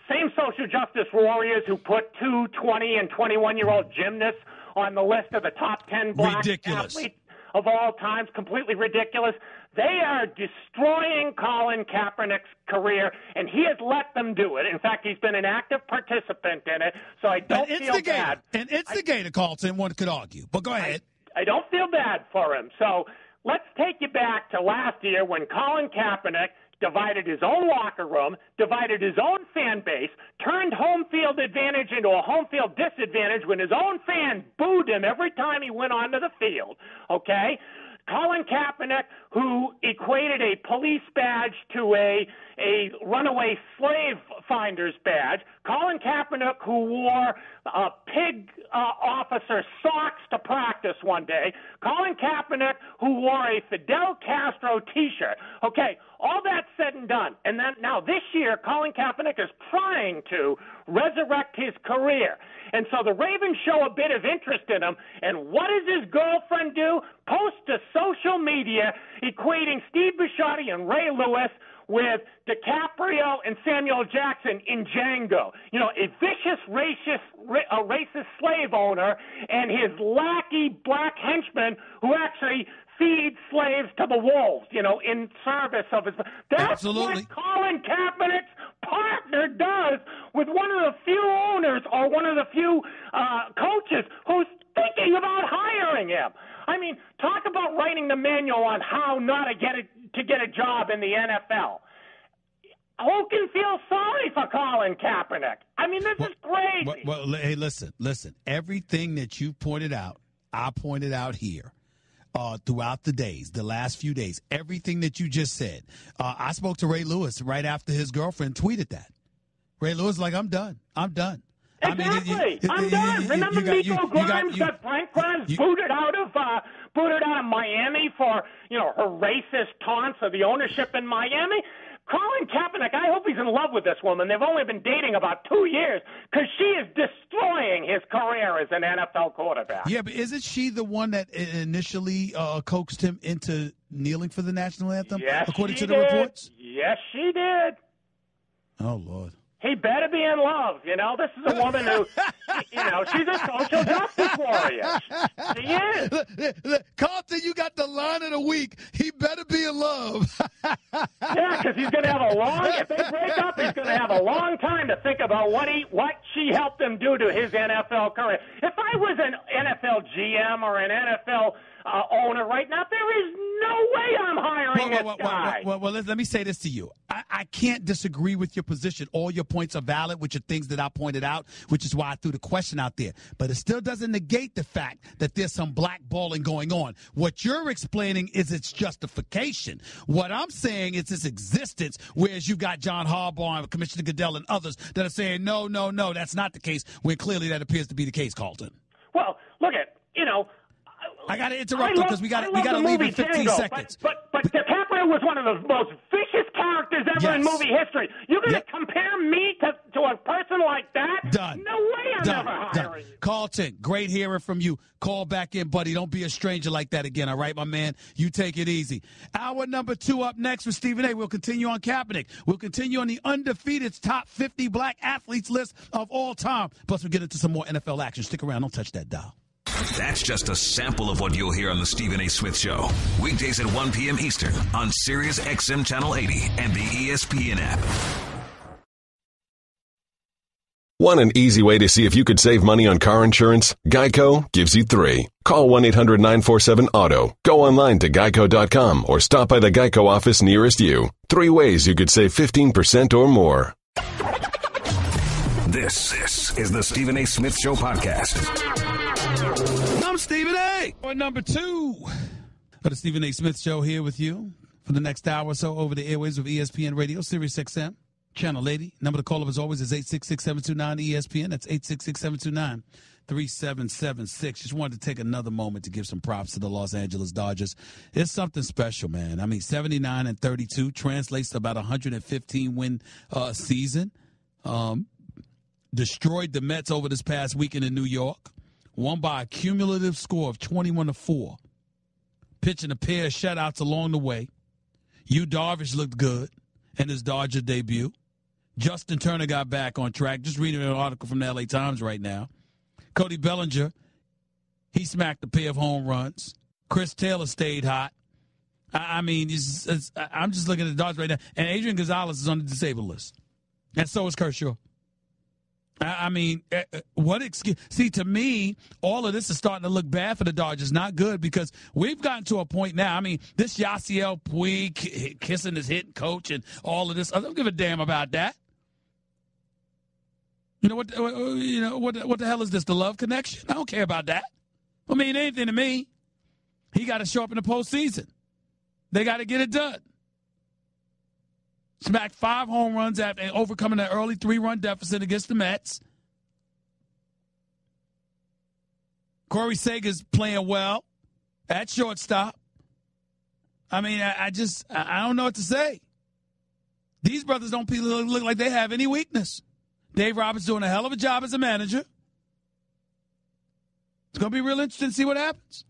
same social justice warriors who put 2 20- and 21-year-old gymnasts on the list of the top 10 black athletes of all times, completely ridiculous. They are destroying Colin Kaepernick's career, and he has let them do it. In fact, he's been an active participant in it, so I don't feel bad. An instigator, Carlton, one could argue. But go ahead. I don't feel bad for him. So let's take you back to last year when Colin Kaepernick divided his own locker room, divided his own fan base, turned home field advantage into a home field disadvantage when his own fans booed him every time he went onto the field, okay? Colin Kaepernick, who equated a police badge to a runaway slave finder's badge. Colin Kaepernick, who wore pig officer socks to practice one day. Colin Kaepernick, who wore a Fidel Castro T-shirt. Okay, all that said and done. And then now this year, Colin Kaepernick is trying to resurrect his career. And so the Ravens show a bit of interest in him. And what does his girlfriend do? Post to social media equating Steve Bisciotti and Ray Lewis with DiCaprio and Samuel Jackson in Django. You know, a vicious racist slave owner and his lackey black henchman who actually feed slaves to the wolves, in service of his. That's Absolutely. what Colin Kaepernick's partner does with one of the few owners or one of the few coaches who's thinking about hiring him. I mean, talk about writing the manual on how not to get a job in the NFL. Who can feel sorry for Colin Kaepernick? I mean, this is crazy. Well, hey, listen. Everything that you pointed out, I pointed out here throughout the days, the last few days. Everything that you just said. I spoke to Ray Lewis right after his girlfriend tweeted that. Ray Lewis like, I'm done. Exactly. I'm done. Remember Nico Grimes got Frank Grimes booted out of Miami for her racist taunts of the ownership in Miami. Colin Kaepernick, I hope he's in love with this woman. They've only been dating about 2 years because she is destroying his career as an NFL quarterback. Yeah, but isn't she the one that initially coaxed him into kneeling for the national anthem? Yes, according she to the did. reports? Yes, she did. Oh, Lord. He better be in love. This is a woman who, she's a social justice warrior. She is. Look, Carlton, you got the line of the week. He better be in love. Yeah, because he's going to have if they break up, he's going to have a long time to think about what she helped him do to his NFL career. If I was an NFL GM or an NFL owner right now, there is no way I'm hiring this guy. Well, let me say this to you. I can't disagree with your position. All your points are valid, which are things that I pointed out, which is why I threw the question out there. But it still doesn't negate the fact that there's some blackballing going on. What you're explaining is its justification. What I'm saying is its existence, whereas you got John Harbaugh and Commissioner Goodell and others that are saying, no, that's not the case, when clearly that appears to be the case, Carlton. Well, look at, I got to interrupt because we got to leave in 15 seconds. But DiCaprio was one of the most vicious characters ever in movie history. You're going to compare me to a person like that? Done. No way I'm never hiring you. Carlton, great hearing from you. Call back in, buddy. Don't be a stranger like that again, all right, my man? You take it easy. Hour number 2 up next with Stephen A. We'll continue on Kaepernick. We'll continue on the Undefeated's top 50 black athletes list of all time. Plus, we'll get into some more NFL action. Stick around. Don't touch that dial. That's just a sample of what you'll hear on the Stephen A. Smith Show. Weekdays at 1 p.m. Eastern on Sirius XM Channel 80 and the ESPN app. Want an easy way to see if you could save money on car insurance? Geico gives you 3. Call 1-800-947-AUTO. Go online to geico.com or stop by the Geico office nearest you. 3 ways you could save 15% or more. This is the Stephen A. Smith Show podcast. I'm Stephen A. Number 2 for the Stephen A. Smith Show here with you for the next hour or so over the airwaves of ESPN Radio, Sirius XM, Channel 80. Number to call up as always is 866-729-ESPN. That's 866-729-3776. Just wanted to take another moment to give some props to the Los Angeles Dodgers. It's something special, man. I mean, 79-32 translates to about 115-win season. Destroyed the Mets over this past weekend in New York. Won by a cumulative score of 21-4. Pitching a pair of shutouts along the way. Yu Darvish looked good in his Dodger debut. Justin Turner got back on track. Just reading an article from the LA Times right now. Cody Bellinger, he smacked a pair of home runs. Chris Taylor stayed hot. I'm just looking at the Dodgers right now. And Adrian Gonzalez is on the disabled list. And so is Kershaw. What excuse? See, to me, all of this is starting to look bad for the Dodgers. Not good, because we've gotten to a point now. I mean, this Yasiel Puig kissing his hitting coach and all of this. I don't give a damn about that. What the hell is this? The love connection? I don't care about that. I mean, anything to me. He got to show up in the postseason. They got to get it done. Smacked 5 home runs after overcoming an early 3-run deficit against the Mets. Corey Seager's playing well at shortstop. I mean, I don't know what to say. These brothers don't look like they have any weakness. Dave Roberts doing a hell of a job as a manager. It's going to be real interesting to see what happens.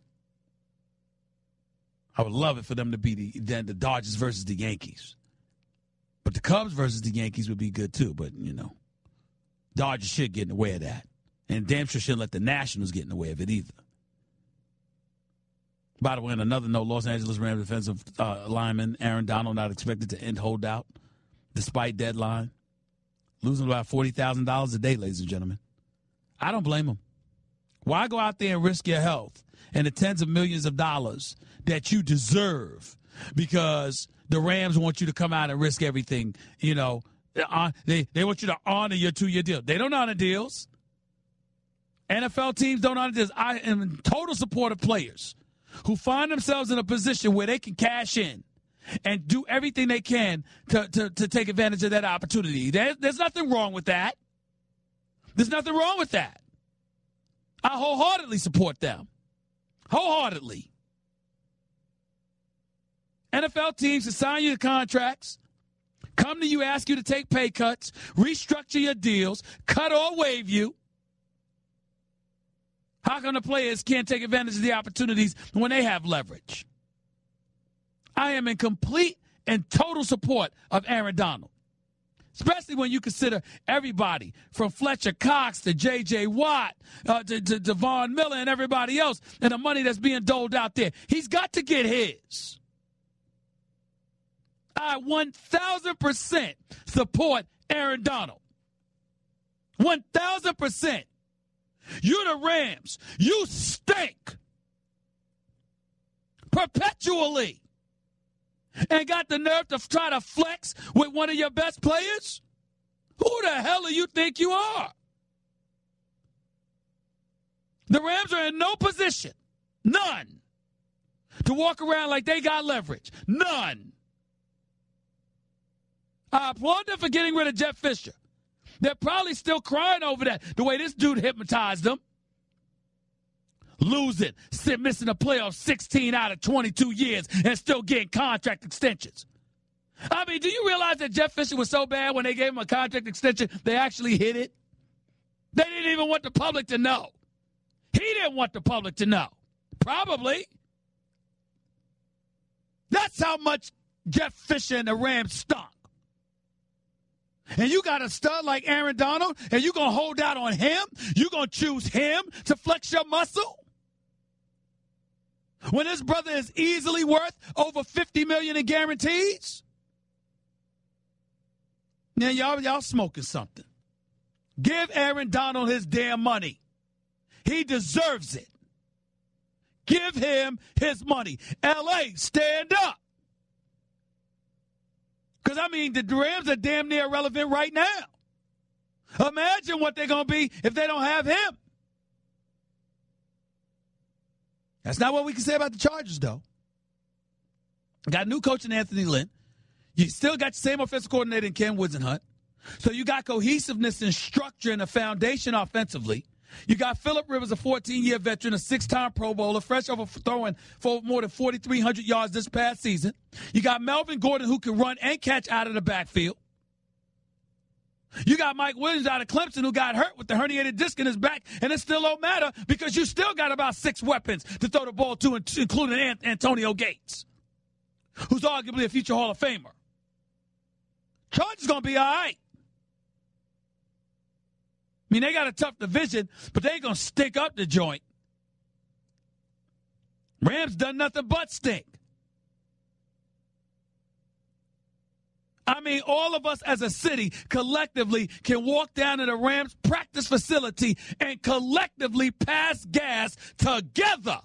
I would love it for them to be the Dodgers versus the Yankees. But the Cubs versus the Yankees would be good too. But, Dodgers should get in the way of that. And damn sure shouldn't let the Nationals get in the way of it either. By the way, in another note, Los Angeles Rams defensive lineman Aaron Donald not expected to end holdout despite deadline. Losing about $40,000 a day, ladies and gentlemen. I don't blame him. Why go out there and risk your health and the tens of millions of dollars that you deserve because the Rams want you to come out and risk everything? You know, they want you to honor your 2-year deal. They don't honor deals. NFL teams don't honor deals. I am in total support of players who find themselves in a position where they can cash in and do everything they can to take advantage of that opportunity. There's nothing wrong with that. There's nothing wrong with that. I wholeheartedly support them. Wholeheartedly. NFL teams assign you the contracts, come to you, ask you to take pay cuts, restructure your deals, cut or waive you. How come the players can't take advantage of the opportunities when they have leverage? I am in complete and total support of Aaron Donald, especially when you consider everybody from Fletcher Cox to J.J. Watt to Von Miller and everybody else and the money that's being doled out there. He's got to get his. I 1,000% support Aaron Donald. 1,000%. You're the Rams. You stink. Perpetually. And got the nerve to try to flex with one of your best players? Who the hell do you think you are? The Rams are in no position, none, to walk around like they got leverage. None. I applaud them for getting rid of Jeff Fisher. They're probably still crying over that, the way this dude hypnotized them. Losing, missing the playoffs 16 out of 22 years and still getting contract extensions. I mean, do you realize that Jeff Fisher was so bad when they gave him a contract extension, they actually hid it? They didn't even want the public to know. He didn't want the public to know. Probably. That's how much Jeff Fisher and the Rams stunk. And you got a stud like Aaron Donald, and you're going to hold out on him? You're going to choose him to flex your muscle? When his brother is easily worth over $50 million in guarantees? Now, y'all smoking something. Give Aaron Donald his damn money. He deserves it. Give him his money. L.A., stand up. Because, I mean, the Rams are damn near irrelevant right now. Imagine what they're going to be if they don't have him. That's not what we can say about the Chargers, though. Got a new coach in Anthony Lynn. You still got the same offensive coordinator in Ken Whisenhunt. So you got cohesiveness and structure and a foundation offensively. You got Phillip Rivers, a 14-year veteran, a 6-time Pro Bowler, fresh over throwing for more than 4,300 yards this past season. You got Melvin Gordon, who can run and catch out of the backfield. You got Mike Williams out of Clemson, who got hurt with the herniated disc in his back, and it still don't matter because you still got about 6 weapons to throw the ball to, including Antonio Gates, who's arguably a future Hall of Famer. Chargers going to be all right. I mean, they got a tough division, but they ain't going to stink up the joint. Rams done nothing but stink. I mean, all of us as a city collectively can walk down to the Rams practice facility and collectively pass gas together.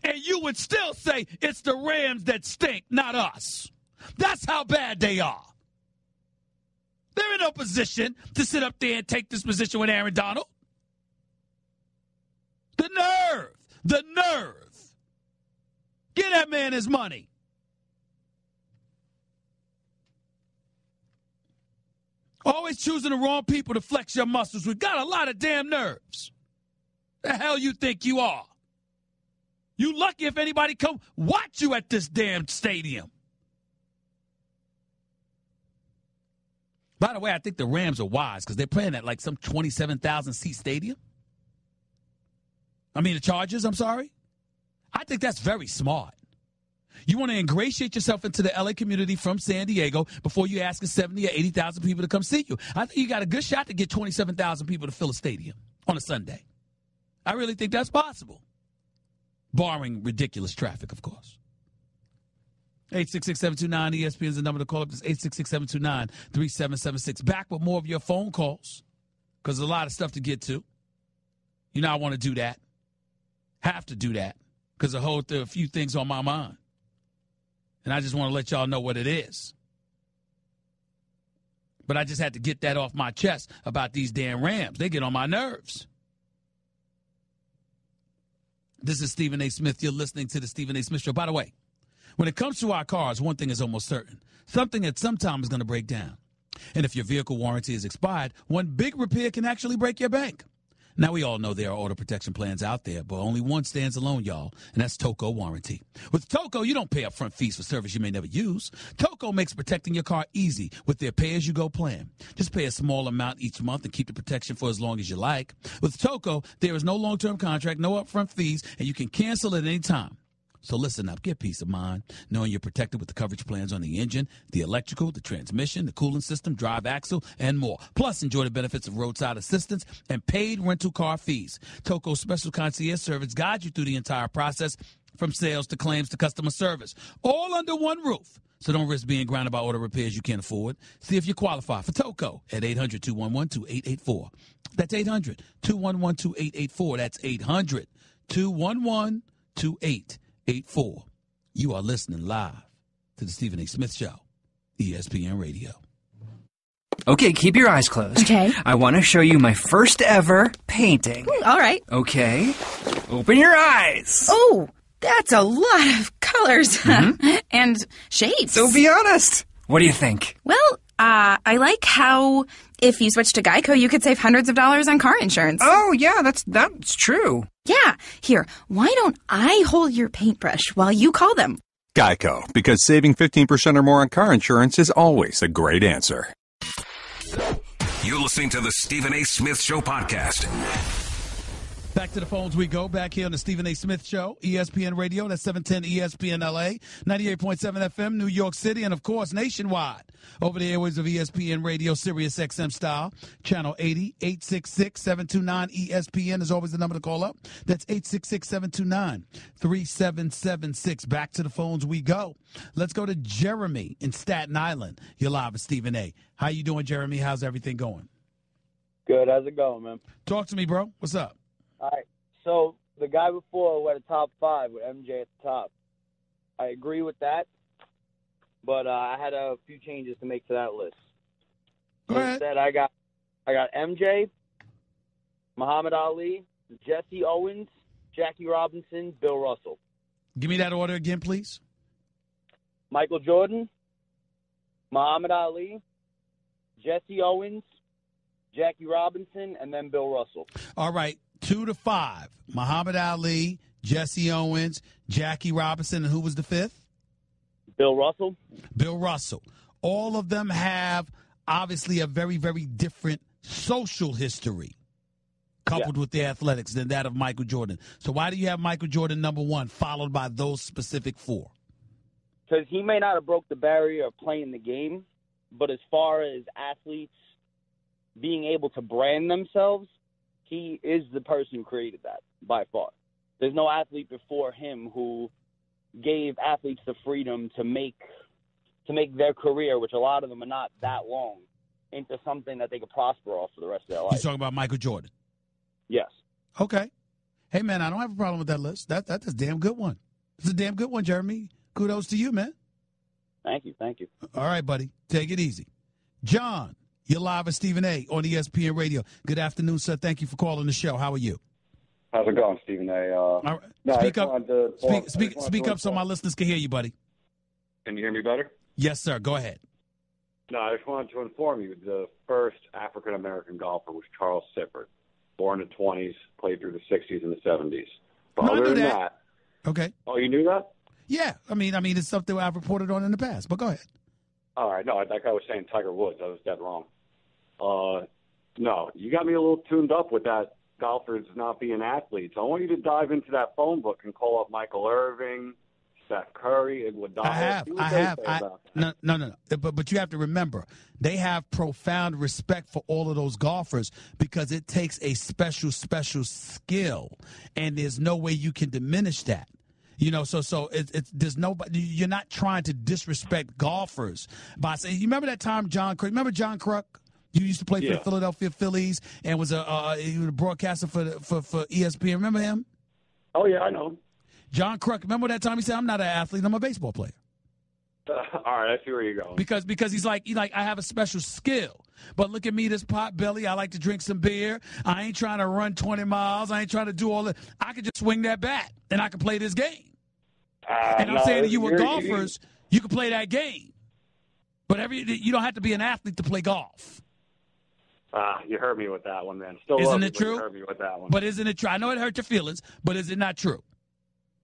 And you would still say it's the Rams that stink, not us. That's how bad they are. They're in no position to sit up there and take this position with Aaron Donald. The nerve. Get that man his money. Always choosing the wrong people to flex your muscles. We've got a lot of damn nerves. The hell you think you are? You lucky if anybody come watch you at this damn stadium. By the way, I think the Rams are wise because they're playing at like some 27,000-seat stadium. I mean, the Chargers, I'm sorry. I think that's very smart. You want to ingratiate yourself into the L.A. community from San Diego before you ask 70 or 80,000 people to come see you. I think you got a good shot to get 27,000 people to fill a stadium on a Sunday. I really think that's possible. barring ridiculous traffic, of course. 866-729-ESPN is the number to call up. It's 866-729-3776. Back with more of your phone calls because there's a lot of stuff to get to. You know I want to do that. Have to do that because there are a few things on my mind. And I just want to let y'all know what it is. But I just had to get that off my chest about these damn Rams. They get on my nerves. This is Stephen A. Smith. You're listening to the Stephen A. Smith Show. By the way, when it comes to our cars, one thing is almost certain. Something at some time is going to break down. And if your vehicle warranty is expired, one big repair can actually break your bank. Now, we all know there are auto protection plans out there, but only one stands alone, y'all, and that's Toco Warranty. With Toco, you don't pay upfront fees for service you may never use. Toco makes protecting your car easy with their pay-as-you-go plan. Just pay a small amount each month and keep the protection for as long as you like. With Toco, there is no long-term contract, no upfront fees, and you can cancel at any time. So listen up, get peace of mind, knowing you're protected with the coverage plans on the engine, the electrical, the transmission, the cooling system, drive axle, and more. Plus, enjoy the benefits of roadside assistance and paid rental car fees. Toco's special concierge service guides you through the entire process, from sales to claims to customer service, all under one roof. So don't risk being grounded by auto repairs you can't afford. See if you qualify for Toco at 800-211-2884. That's 800-211-2884. That's 800-211-2884. 84. You are listening live to the Stephen A. Smith Show, ESPN Radio. Okay, keep your eyes closed. Okay. I want to show you my first ever painting. All right. Okay. Open your eyes. Oh, that's a lot of colors and shades. So be honest. What do you think? Well, I like how if you switch to Geico, you could save hundreds of dollars on car insurance. Oh, yeah, that's true. Yeah. Here, why don't I hold your paintbrush while you call them? Geico, because saving 15% or more on car insurance is always a great answer. You're listening to the Stephen A. Smith Show podcast. Back to the phones we go. Back here on the Stephen A. Smith Show, ESPN Radio. That's 710 ESPN LA, 98.7 FM, New York City, and, of course, nationwide over the airwaves of ESPN Radio, Sirius XM style, channel 80, 866-729-ESPN is always the number to call up. That's 866-729-3776. Back to the phones we go. Let's go to Jeremy in Staten Island. You're live with Stephen A. How you doing, Jeremy? How's everything going? Good. How's it going, man? Talk to me, bro. What's up? All right. So the guy before who had a top five with MJ at the top, I agree with that, but I had a few changes to make to that list. Go ahead. Instead, I got MJ, Muhammad Ali, Jesse Owens, Jackie Robinson, Bill Russell. Give me that order again, please. Michael Jordan, Muhammad Ali, Jesse Owens, Jackie Robinson, and then Bill Russell. All right. 2 to 5. Muhammad Ali, Jesse Owens, Jackie Robinson, and who was the fifth? Bill Russell. Bill Russell. All of them have obviously a very, very different social history coupled with their athletics than that of Michael Jordan. So why do you have Michael Jordan number one, followed by those specific four? Because he may not have broke the barrier of playing the game, but as far as athletes being able to brand themselves, he is the person who created that by far. There's no athlete before him who gave athletes the freedom to make their career, which a lot of them are not that long, into something that they could prosper off for the rest of their life. You're talking about Michael Jordan? Yes. Okay. Hey, man, I don't have a problem with that list. That's a damn good one. It's a damn good one, Jeremy. Kudos to you, man. Thank you. All right, buddy. Take it easy. John. You're live with Stephen A. on ESPN Radio. Good afternoon, sir. Thank you for calling the show. How are you? How's it going, Stephen A? Speak up so my listeners can hear you, buddy. Can you hear me better? Yes, sir. Go ahead. No, I just wanted to inform you the first African-American golfer was Charles Sippert, born in the 20s, played through the 60s and the 70s. But other than that. Okay. Oh, you knew that? Yeah. I mean, it's something I've reported on in the past, but go ahead. All right. No, that guy was saying Tiger Woods. I was dead wrong. No, you got me a little tuned up with that golfers not being athletes. I want you to dive into that phone book and call up Michael Irving, Steph Curry, Iguodala. I have. No. But you have to remember, they have profound respect for all of those golfers because it takes a special skill, and there's no way you can diminish that. You know, so there's nobody. You're not trying to disrespect golfers by saying. You remember that time, John Kruk? Remember John Kruk? You used to play for the Philadelphia Phillies and was he was a broadcaster for ESPN. Remember him? Oh yeah, I know him. John Kruk. Remember that time he said, "I'm not an athlete. I'm a baseball player." All right, I see where you're going. Because he's like I have a special skill. But look at me, this pot belly. I like to drink some beer. I ain't trying to run 20 miles. I ain't trying to do all that. I can just swing that bat and I can play this game. And I'm saying to you, with golfers, you can play that game. But you don't have to be an athlete to play golf. You hurt me with that one, man. Still isn't it true? You hurt me with that one. But isn't it true? I know it hurt your feelings, but is it not true?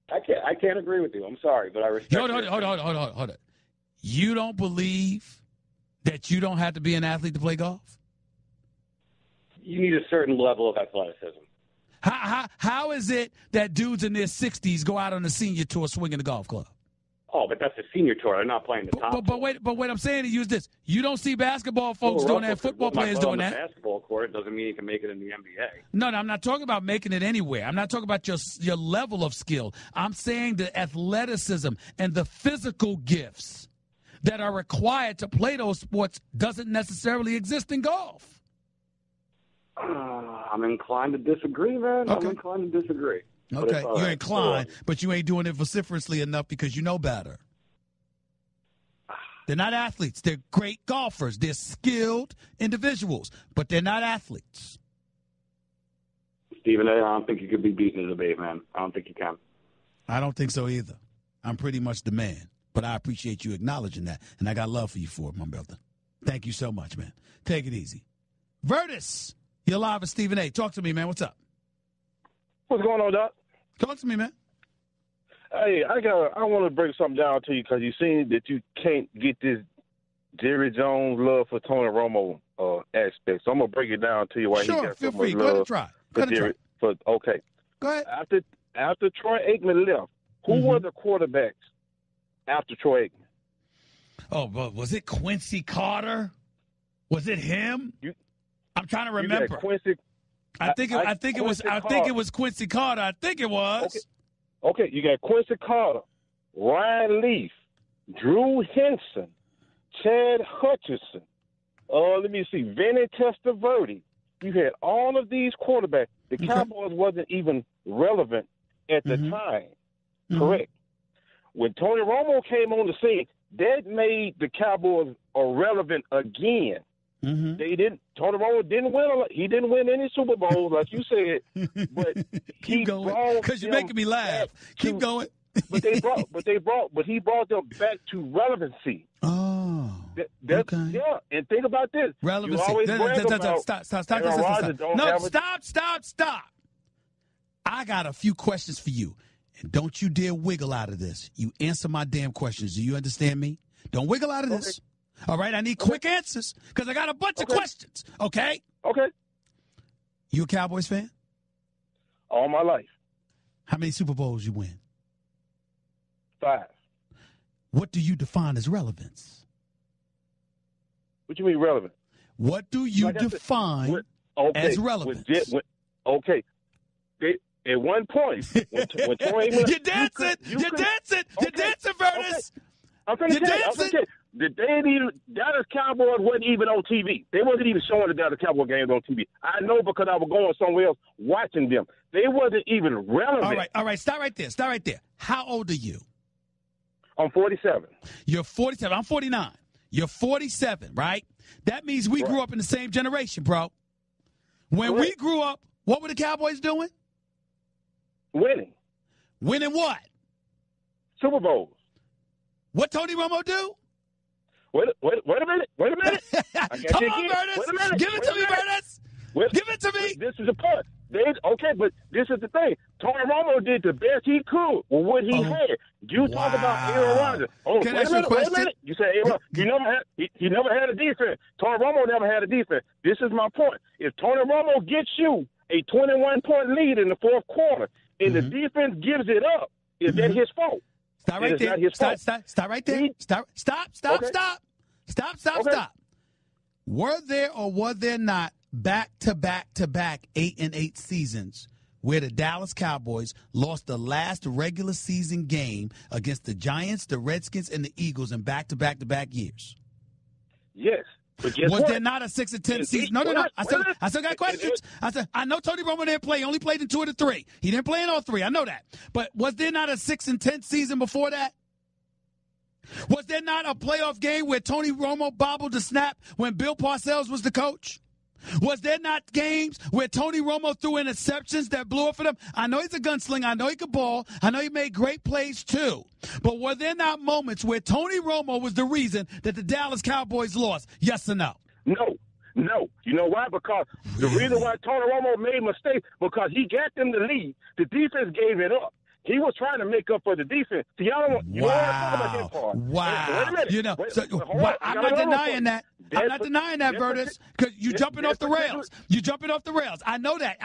I can't agree with you. I'm sorry, but I respect. Hold on. You don't believe that you don't have to be an athlete to play golf? You need a certain level of athleticism. How is it that dudes in their 60s go out on the senior tour swinging the golf club? Oh, but that's a senior tour. They're not playing the top. But what I'm saying to you is this: you don't see basketball folks doing that, football players doing that. Basketball court doesn't mean you can make it in the NBA. No, I'm not talking about making it anywhere. I'm not talking about your level of skill. I'm saying the athleticism and the physical gifts that are required to play those sports doesn't necessarily exist in golf. I'm inclined to disagree, man. Okay. I'm inclined to disagree. Okay, you're inclined, but you ain't doing it vociferously enough because you know better. They're not athletes. They're great golfers. They're skilled individuals, but they're not athletes. Stephen A., I don't think you could be beaten in a debate, man. I don't think you can. I don't think so either. I'm pretty much the man, but I appreciate you acknowledging that, and I got love for you for it, my brother. Thank you so much, man. Take it easy. Vertus, you're live with Stephen A. Talk to me, man. What's up? What's going on, Doc? Talk to me, man. Hey, I want to break something down to you because you seen that you can't get this Jerry Jones love for Tony Romo aspect. So I'm gonna break it down to you why he got so much love for Jerry. Okay. Go ahead. After Troy Aikman left, who were the quarterbacks after Troy Aikman? Oh, but was it Quincy Carter? Was it him? I'm trying to remember. I think it was Quincy Carter. I think it was. Okay, you got Quincy Carter, Ryan Leaf, Drew Henson, Chad Hutchinson. Let me see, Vinny Testaverde. You had all of these quarterbacks. The Cowboys wasn't even relevant at the time. Correct. When Tony Romo came on the scene, that made the Cowboys irrelevant again. They didn't. Tony Romo didn't win. He didn't win any Super Bowls, like you said. But keep going, because you're making me laugh. Keep going. But he brought them back to relevancy. Oh, okay. Yeah, and think about this. Relevancy. Stop. I got a few questions for you, and don't you dare wiggle out of this. You answer my damn questions. Do you understand me? Don't wiggle out of this. Okay. All right, I need quick answers because I got a bunch of questions. Okay? Okay. You a Cowboys fan? All my life. How many Super Bowls you win? 5. What do you define as relevance? What you mean relevant? What do you define as relevance? Okay. At one point, when Troy Aikman, you're dancing, Vertus. I'm going to tell you. The Dallas Cowboys wasn't even on TV. They wasn't even showing the Dallas Cowboys games on TV. I know because I was going somewhere else watching them. They wasn't even relevant. All right. Stop right there. How old are you? I'm 47. You're 47. I'm 49. You're 47, right? That means we grew up in the same generation, bro. When we grew up, what were the Cowboys doing? Winning. Winning what? Super Bowls. What Tony Romo do? Wait a minute. Come on, Vertus. Give it to me, Vertus. Give it to me. This is a part. But this is the thing. Tony Romo did the best he could with what he had. You talk about Aaron Rodgers. Can I ask you a question? Wait a minute. You say Aaron Rodgers. He never had a defense. Tony Romo never had a defense. This is my point. If Tony Romo gets you a 21-point lead in the fourth quarter and the defense gives it up, is that his fault? Stop right there. Stop right there. Stop. Were there or were there not back-to-back 8-8 seasons where the Dallas Cowboys lost the last regular season game against the Giants, the Redskins, and the Eagles in back-to-back years? Yes. But guess was what? there not a 6-10 season? No. I still got questions. I know Tony Romo didn't play. He only played in 2 of the 3. He didn't play in all 3. I know that. But was there not a 6-10 season before that? Was there not a playoff game where Tony Romo bobbled the snap when Bill Parcells was the coach? Was there not games where Tony Romo threw interceptions that blew it for them? I know he's a gunslinger. I know he could ball. I know he made great plays too. But were there not moments where Tony Romo was the reason that the Dallas Cowboys lost? Yes or no? No. You know why? Because the reason why Tony Romo made mistakes, because he got them the lead. The defense gave it up. He was trying to make up for the defense. So y'all don't want to talk about that part. Wow. Wait a minute. You know, I'm not denying that. I'm not denying that, Vertus, because you're jumping off the rails. You're jumping off the rails. I know that.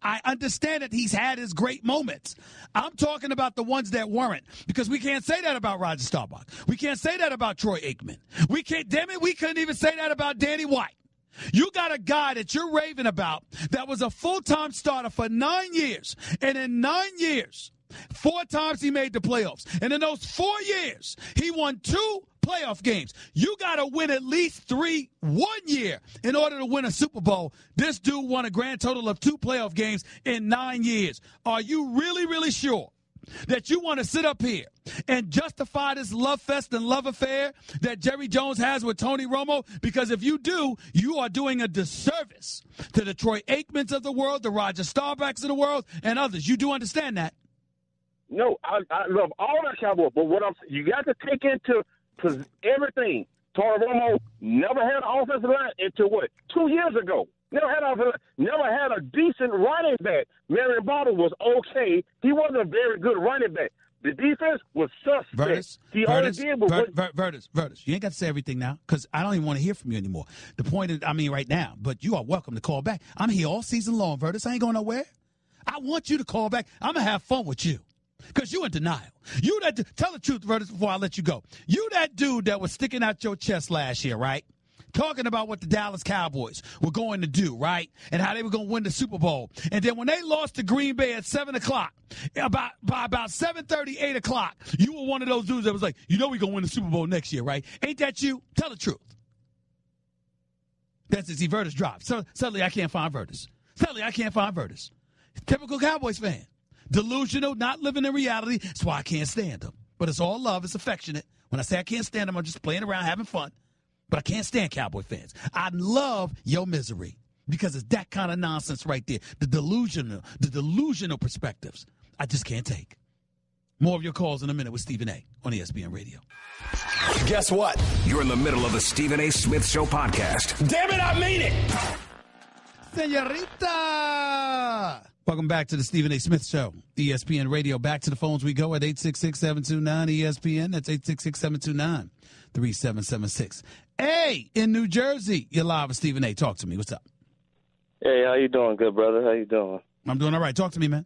I understand that he's had his great moments. I'm talking about the ones that weren't, because we can't say that about Roger Staubach. We can't say that about Troy Aikman. We couldn't even say that about Danny White. You got a guy that you're raving about that was a full-time starter for 9 years, and in 9 years, 4 times he made the playoffs. And in those 4 years, he won 2 playoff games. You got to win at least 3 1 year in order to win a Super Bowl. This dude won a grand total of 2 playoff games in 9 years. Are you really, really sure that you want to sit up here and justify this love fest and love affair that Jerry Jones has with Tony Romo? Because if you do, you are doing a disservice to the Troy Aikmans of the world, the Roger Staubachs of the world, and others. You do understand that? No, I love all that Cowboy, but you got to take into everything. Tony Romo never had an offensive line until 2 years ago. Never had a decent running back. Marion Barber was okay. He wasn't a very good running back. The defense was suspect. Vertus, you ain't got to say everything now, because I don't even want to hear from you anymore. The point is, right now, but you are welcome to call back. I'm here all season long, Vertus. I ain't going nowhere. I want you to call back. I'm going to have fun with you. Because you in denial. Tell the truth, Vertus, before I let you go. You that dude that was sticking out your chest last year, right? Talking about what the Dallas Cowboys were going to do, right? And how they were going to win the Super Bowl. And then when they lost to Green Bay at 7 o'clock, by about 7:30, 8 o'clock, you were one of those dudes that was like, we're going to win the Super Bowl next year, right? Ain't that you? Tell the truth. That's it. See, Vertus dropped. Suddenly, I can't find Vertus. Typical Cowboys fan. Delusional, not living in reality. That's why I can't stand them. But it's all love. It's affectionate. When I say I can't stand them, I'm just playing around, having fun. But I can't stand Cowboy fans. I love your misery because it's that kind of nonsense right there. The delusional perspectives I just can't take. More of your calls in a minute with Stephen A. on ESPN Radio. Guess what? You're in the middle of the Stephen A. Smith Show podcast. Damn it, I mean it! Senorita! Welcome back to the Stephen A. Smith Show, ESPN Radio. Back to the phones we go at 866-729-ESPN. That's 866-729-3776. Hey, in New Jersey, you're live with Stephen A. Talk to me. What's up? Hey, how you doing, good brother? How you doing? I'm doing all right. Talk to me, man.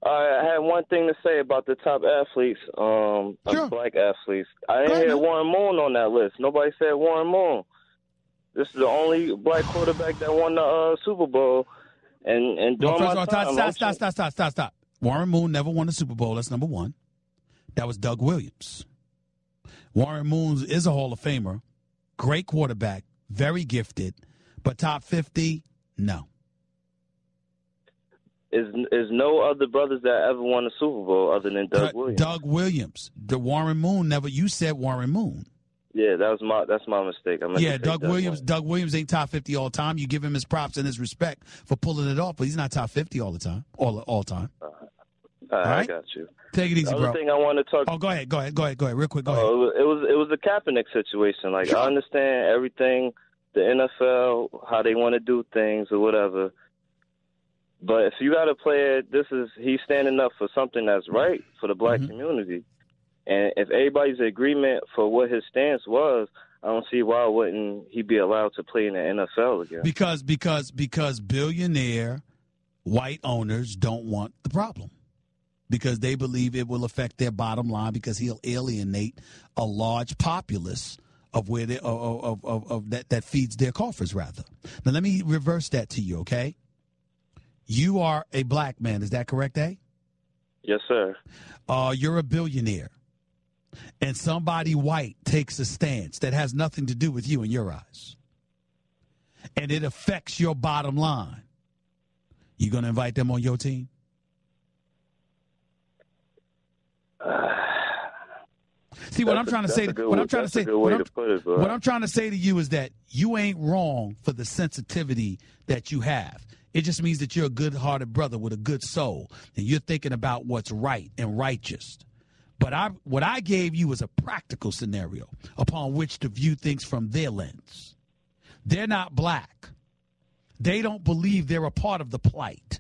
I had one thing to say about the top athletes, black athletes. I didn't hear Warren Moon on that list. Nobody said Warren Moon. This is the only black quarterback that won the Super Bowl. And during my time, stop. Warren Moon never won the Super Bowl. That's number one. That was Doug Williams. Warren Moon is a Hall of Famer. Great quarterback. Very gifted. But top 50, no. Is no other brothers that ever won a Super Bowl other than Doug Williams? Doug Williams. The Warren Moon never. You said Warren Moon. Yeah, that's my mistake. Doug Williams. Doug Williams ain't top 50 all time. You give him his props and his respect for pulling it off, but he's not top 50 all the time, all time. All right, I got you. Take it easy, bro. The other thing I want to talk. Oh, go ahead, real quick. Go ahead. It was the Kaepernick situation. Like I understand everything, the NFL, how they want to do things or whatever. But if you got a player, he's standing up for something that's right for the black community. And if everybody's agreement for what his stance was, I don't see why wouldn't he be allowed to play in the NFL again. Because billionaire white owners don't want the problem. because they believe it will affect their bottom line because he'll alienate a large populace of where they of that feeds their coffers, rather. Now let me reverse that to you, okay? You are a black man, is that correct, eh? Yes, sir. You're a billionaire, and somebody white takes a stance that has nothing to do with you in your eyes, and it affects your bottom line. You gonna invite them on your team? See, what I'm trying to say to you is that you ain't wrong for the sensitivity that you have. It just means that you're a good-hearted brother with a good soul, and you're thinking about what's right and righteous. But what I gave you is a practical scenario upon which to view things from their lens. They're not black. They don't believe they're a part of the plight.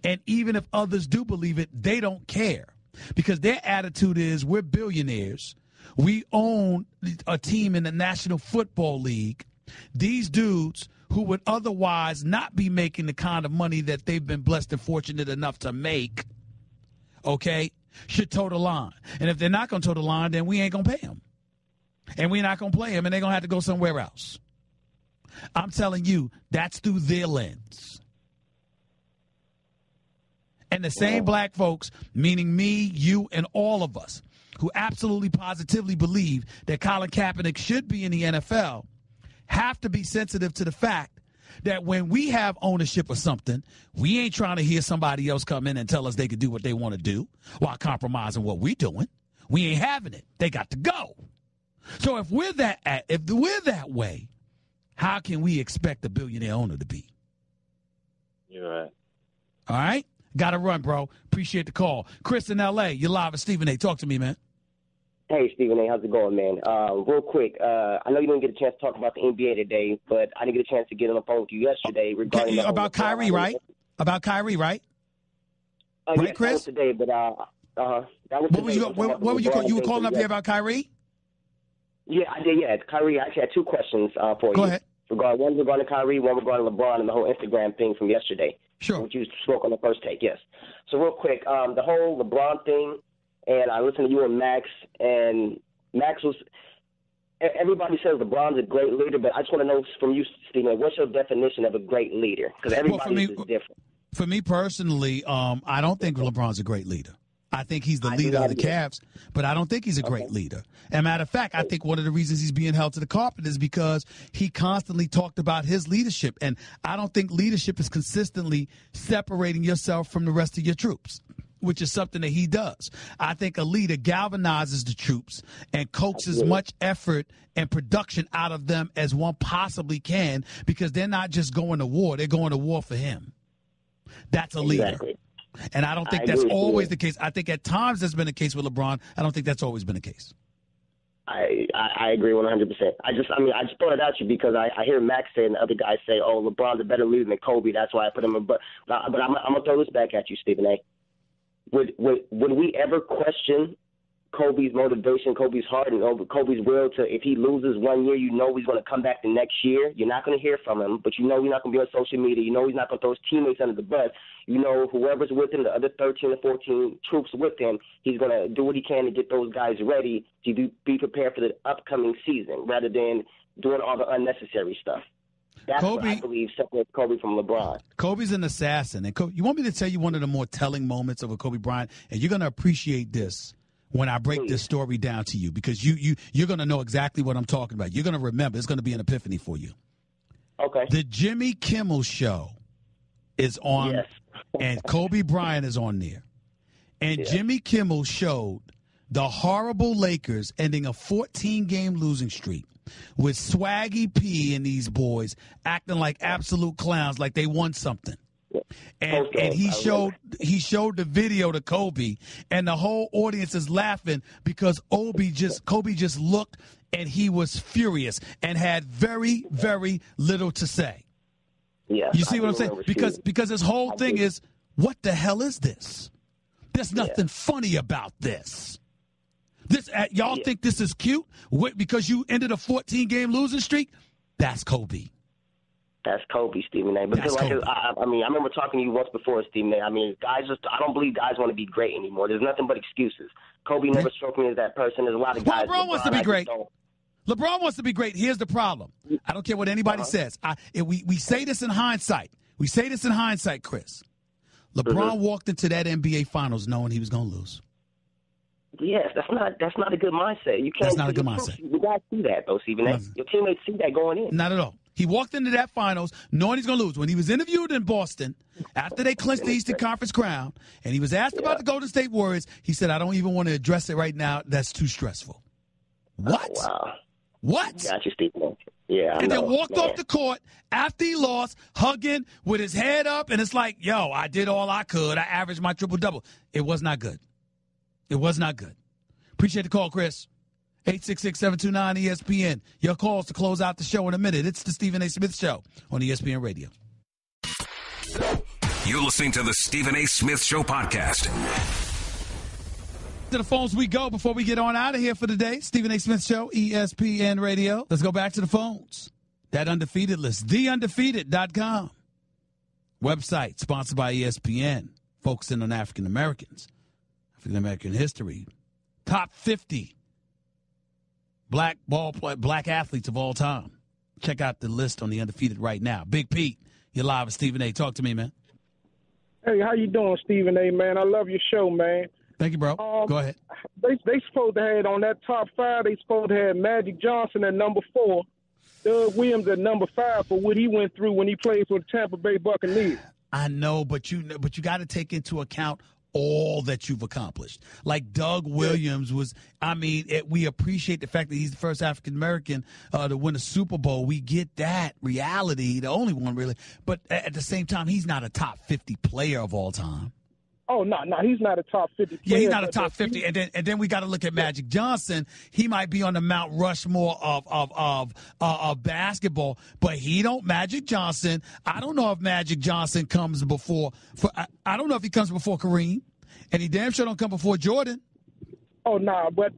And even if others do believe it, they don't care. Because their attitude is, we're billionaires. We own a team in the National Football League. These dudes who would otherwise not be making the kind of money that they've been blessed and fortunate enough to make, okay, should toe the line. And if they're not going to toe the line, then we ain't going to pay them. And we're not going to play them, and they're going to have to go somewhere else. I'm telling you, that's through their lens. And the same black folks, meaning me, you, and all of us, who absolutely positively believe that Colin Kaepernick should be in the NFL, have to be sensitive to the fact that when we have ownership of something, we ain't trying to hear somebody else come in and tell us they can do what they want to do while compromising what we're doing. We ain't having it. They got to go. So if we're that way, how can we expect a billionaire owner to be? You're right. All right? Got to run, bro. Appreciate the call. Chris in L.A., you're live at Stephen A. Talk to me, man. Hey, Stephen A., how's it going, man? Real quick, I know you didn't get a chance to talk about the NBA today, but I didn't get a chance to get on the phone with you yesterday regarding about Kyrie, right? About Kyrie, right? Right, Chris? Today, but that was what were you calling? You were calling up here about Kyrie? Yeah, I did. Yeah, Kyrie. I actually had two questions for you. Go ahead. One regarding Kyrie, one regarding LeBron, and the whole Instagram thing from yesterday. Sure. Which you spoke on the first take, yes. So real quick, the whole LeBron thing, and I listened to you and Max was. Everybody says LeBron's a great leader, but I just want to know from you, Stephen, what's your definition of a great leader? Because everybody is different. For me personally, I don't think LeBron's a great leader. I think he's the leader of the Cavs, but I don't think he's a great leader. As a matter of fact, I think one of the reasons he's being held to the carpet is because he constantly talked about his leadership, and I don't think leadership is consistently separating yourself from the rest of your troops, which is something that he does. I think a leader galvanizes the troops and coaxes much effort and production out of them as one possibly can, because they're not just going to war, they're going to war for him. That's a leader. Exactly. And I don't think that's always the case. I think at times that's been the case with LeBron. I don't think that's always been the case. I agree 100%. I just thought it out you because I hear Max say and the other guys say, oh, LeBron's a better leader than Kobe. That's why I put him in. But I'm going to throw this back at you, Stephen A. Would we ever question Kobe's motivation, Kobe's heart, and Kobe's will to, if he loses 1 year, you know he's going to come back the next year. You're not going to hear from him, but you know he's not going to be on social media. You know he's not going to throw his teammates under the bus. You know whoever's with him, the other 13 or 14 troops with him, he's going to do what he can to get those guys ready to be prepared for the upcoming season rather than doing all the unnecessary stuff. That's what I believe separates Kobe from LeBron. Kobe's an assassin. And you want me to tell you one of the more telling moments of a Kobe Bryant? And you're going to appreciate this when I break this story down to you, because you're going to know exactly what I'm talking about. You're going to remember. It's going to be an epiphany for you. Okay. The Jimmy Kimmel Show is on, and Kobe Bryant is on there. And Jimmy Kimmel showed the horrible Lakers ending a 14-game losing streak with Swaggy P and these boys acting like absolute clowns, like they won something. And he showed the video to Kobe, and the whole audience is laughing because Kobe just looked, and he was furious and had very, very little to say. Yeah, you see what I'm saying? Because his whole thing is, what the hell is this? There's nothing funny about this. Y'all think this is cute because you ended a 14-game losing streak? That's Kobe. That's Kobe, Stephen A. Because I remember talking to you once before, Stephen A. I mean, I don't believe guys want to be great anymore. There's nothing but excuses. Kobe never struck me as that person. There's a lot of guys. LeBron wants to be great. LeBron wants to be great. Here's the problem. I don't care what anybody says. We say this in hindsight. We say this in hindsight, Chris. LeBron walked into that NBA Finals knowing he was going to lose. Yes, that's not a good mindset. You can't. That's not a good mindset. You guys see that though, Stephen A. Your teammates see that going in. Not at all. He walked into that Finals knowing he's going to lose. When he was interviewed in Boston after they clinched the Eastern Conference crown, and he was asked about the Golden State Warriors, he said, "I don't even want to address it right now. That's too stressful." What? Oh, wow. What? Got you, Stephen A. Yeah, and then walked off the court after he lost, hugging with his head up, and it's like, yo, I did all I could. I averaged my triple-double. It was not good. It was not good. Appreciate the call, Chris. 866-729-ESPN. Your calls to close out the show in a minute. It's the Stephen A. Smith Show on ESPN Radio. You're listening to the Stephen A. Smith Show podcast. To the phones we go before we get on out of here for the day. Stephen A. Smith Show, ESPN Radio. Let's go back to the phones. That Undefeated list, theundefeated.com. Website sponsored by ESPN, focusing on African Americans, African American history. Top 50 black athletes of all time. Check out the list on the Undefeated right now. Big Pete, you're live with Stephen A. Talk to me, man. Hey, how you doing, Stephen A., man? I love your show, man. Thank you, bro. Go ahead. They supposed to have on that top 5, they supposed to have Magic Johnson at number 4, Doug Williams at number 5 for what he went through when he played for the Tampa Bay Buccaneers. I know, but you got to take into account all that you've accomplished. Like Doug Williams was, we appreciate the fact that he's the first African-American to win a Super Bowl. We get that reality, the only one really. But at the same time, he's not a top 50 player of all time. Oh, no, he's not a top 50 player. Yeah, he's not a top 50. And then we got to look at Magic Johnson. He might be on the Mount Rushmore of basketball, but Magic Johnson, I don't know if Magic Johnson comes before, I don't know if he comes before Kareem, and he damn sure don't come before Jordan. Oh, nah, but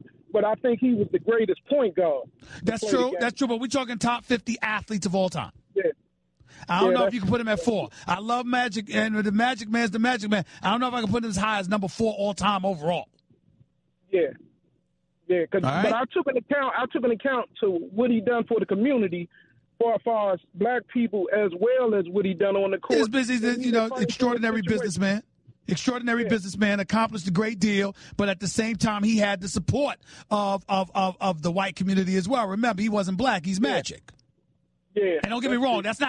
I think he was the greatest point guard. That's true, but we're talking top 50 athletes of all time. Yeah. I don't know if you can put him at 4. I love Magic, and the Magic Man's the Magic Man. I don't know if I can put him as high as number 4 all time overall. Yeah, but I took an account to what he done for the community, as far as black people, as well as what he done on the court. He's busy, extraordinary businessman. Extraordinary businessman, accomplished a great deal, but at the same time, he had the support of the white community as well. Remember, he wasn't black; he's Magic. Yeah. And don't get me wrong, that's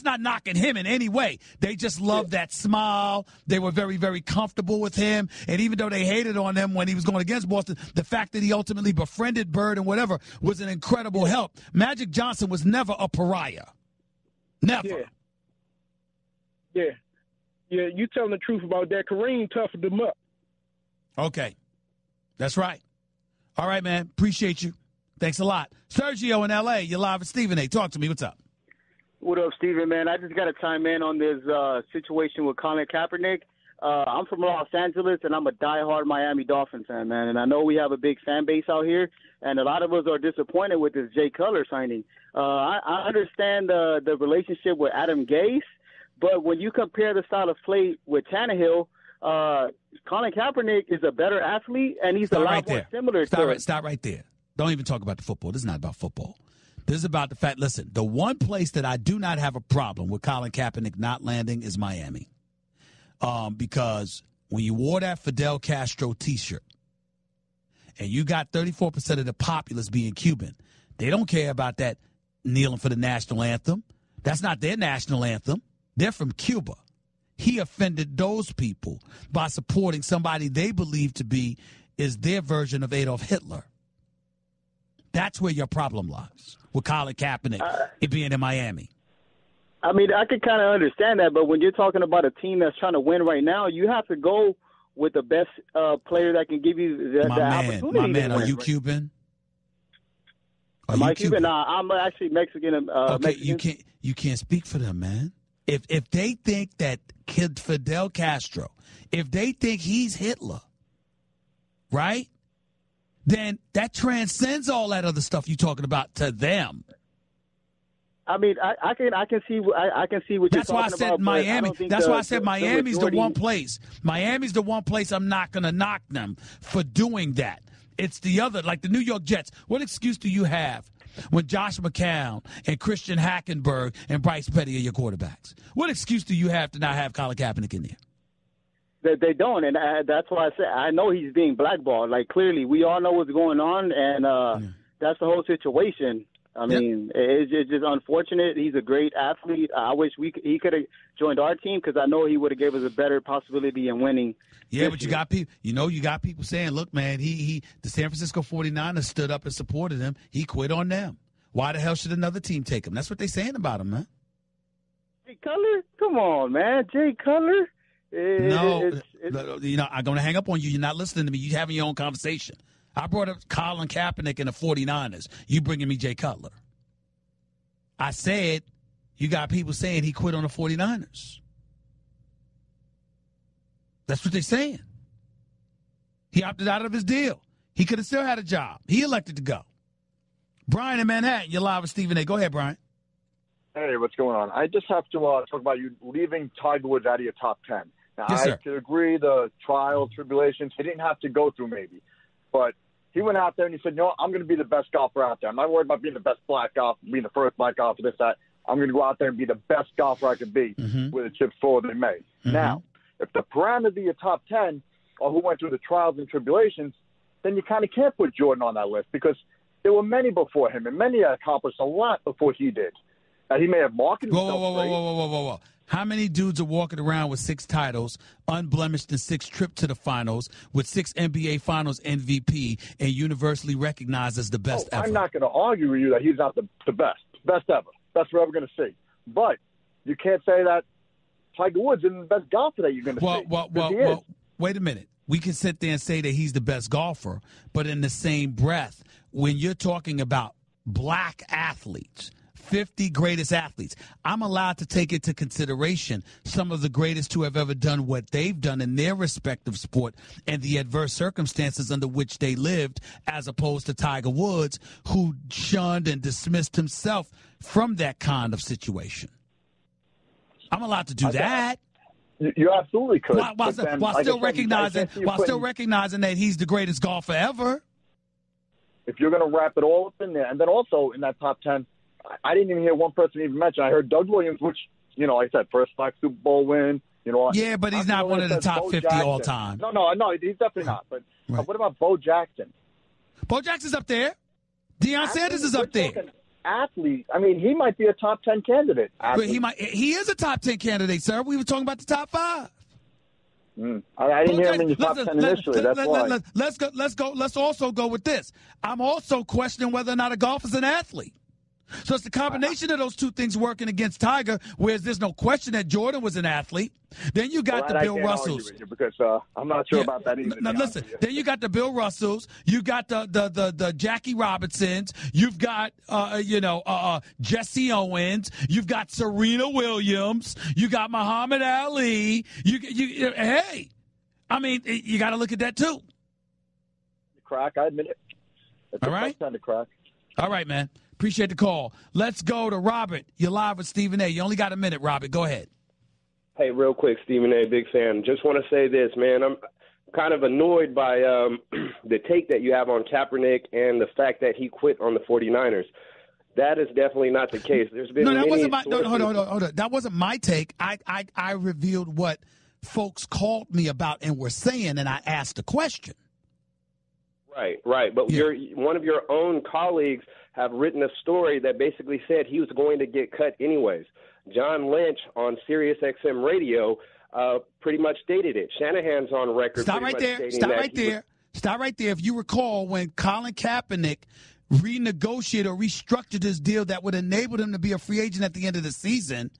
not knocking him in any way. They just loved that smile. They were very, very comfortable with him. And even though they hated on him when he was going against Boston, the fact that he ultimately befriended Bird and whatever was an incredible help. Magic Johnson was never a pariah. Never. Yeah, you telling the truth about that. Kareem toughened him up. Okay. That's right. All right, man. Appreciate you. Thanks a lot. Sergio in L.A., you're live with Stephen A. Talk to me. What's up? What up, Stephen, man? I just got to chime in on this situation with Colin Kaepernick. I'm from Los Angeles, and I'm a diehard Miami Dolphins fan, man. And I know we have a big fan base out here, and a lot of us are disappointed with this Jay Cutler signing. I understand the relationship with Adam Gase, but when you compare the style of play with Tannehill, Colin Kaepernick is a better athlete, and he's a lot more similar to him. Stop right there. Don't even talk about the football. This is not about football. This is about the fact, listen, the one place that I do not have a problem with Colin Kaepernick not landing is Miami. Because when you wore that Fidel Castro T-shirt and you got 34% of the populace being Cuban, they don't care about that kneeling for the national anthem. That's not their national anthem. They're from Cuba. He offended those people by supporting somebody they believe to be is their version of Adolf Hitler. That's where your problem lies with Colin Kaepernick being in Miami. I mean, I can kind of understand that, but when you're talking about a team that's trying to win right now, you have to go with the best player that can give you the opportunity. My man, are you Cuban? Am I Cuban? Nah, I'm actually Mexican. Okay, Mexican. you can't speak for them, man. If they think that kid Fidel Castro, if they think he's Hitler, right? Then that transcends all that other stuff you're talking about to them. I mean, I can see what you're talking about. That's why I said Miami. That's why I said Miami's the one place. Miami's the one place I'm not going to knock them for doing that. It's the other, like the New York Jets. What excuse do you have when Josh McCown and Christian Hackenberg and Bryce Petty are your quarterbacks? What excuse do you have to not have Colin Kaepernick in there? They don't, and that's why I said I know he's being blackballed. Like, clearly, we all know what's going on, and that's the whole situation. I mean, it's just unfortunate. He's a great athlete. I wish he could have joined our team because I know he would have gave us a better possibility in winning. Yeah, but you got people. You got people saying, "Look, man, the San Francisco 49ers stood up and supported him. He quit on them. Why the hell should another team take him?" That's what they're saying about him, man. Jay Cutler, come on, man, Jay Cutler. I'm going to hang up on you. You're not listening to me. You're having your own conversation. I brought up Colin Kaepernick and the 49ers. You bringing me Jay Cutler. I said you got people saying he quit on the 49ers. That's what they're saying. He opted out of his deal. He could have still had a job. He elected to go. Brian in Manhattan, you're live with Stephen A. Go ahead, Brian. Hey, what's going on? I just have to talk about you leaving Tiger Woods out of your top 10. Now, Yes, sir. I could agree the trials, tribulations, he didn't have to go through maybe. But he went out there and he said, I'm going to be the best golfer out there. I'm not worried about being the best black golfer, being the first black golfer, this, that. I'm going to go out there and be the best golfer I could be with the chips forward they made. Now, if the parameter of your top 10 or who went through the trials and tribulations, then you kind of can't put Jordan on that list because there were many before him and many accomplished a lot before he did. Now, he may have marketed himself great. Whoa. How many dudes are walking around with 6 titles, unblemished in 6 trips to the finals, with 6 NBA Finals MVP, and universally recognized as the best ever? I'm not going to argue with you that he's not the best ever. Best we're ever going to see. But you can't say that Tiger Woods isn't the best golfer that you're going to see. Well, wait a minute. We can sit there and say that he's the best golfer, but in the same breath, when you're talking about black athletes, 50 greatest athletes, I'm allowed to take into consideration some of the greatest who have ever done what they've done in their respective sport and the adverse circumstances under which they lived, as opposed to Tiger Woods, who shunned and dismissed himself from that kind of situation. I'm allowed to do that. You absolutely could. While still recognizing that he's the greatest golfer ever. If you're going to wrap it all up in there, and then also in that top 10, I didn't even hear one person even mention. I heard Doug Williams, which, like I said, first black Super Bowl win. Yeah, but he's not one of the top 50 all time. No, he's definitely not. But what about Bo Jackson? Bo Jackson's up there. Deion Sanders is up there. Athlete. I mean, he might be a top 10 candidate. He is a top 10 candidate, sir. We were talking about the top 5. I didn't hear him in your top 10 initially. That's why. Let's also go with this. I'm also questioning whether or not a golfer's an athlete. So it's the combination of those two things working against Tiger, whereas there's no question that Jordan was an athlete. Then you got the Bill Russells. Because I'm not sure about that either. Now listen, then you got the Bill Russells, you got the Jackie Robinsons, you've got Jesse Owens, you've got Serena Williams, you got Muhammad Ali. Hey, I mean, you got to look at that too. Crack, I admit it. It's all right. Time to crack. All right, man. Appreciate the call. Let's go to Robert. You're live with Stephen A. You only got a minute, Robert. Go ahead. Hey, real quick, Stephen A., big fan. Just want to say this, man. I'm kind of annoyed by the take that you have on Kaepernick and the fact that he quit on the 49ers. That is definitely not the case. There's been hold on. That wasn't my take. I revealed what folks called me about and were saying, and I asked a question. Right. But one of your own colleagues have written a story that basically said he was going to get cut anyways. John Lynch on Sirius XM radio pretty much stated it. Shanahan's on record. Stop right there. Stop right there. If you recall, when Colin Kaepernick renegotiated or restructured his deal that would enable him to be a free agent at the end of the season,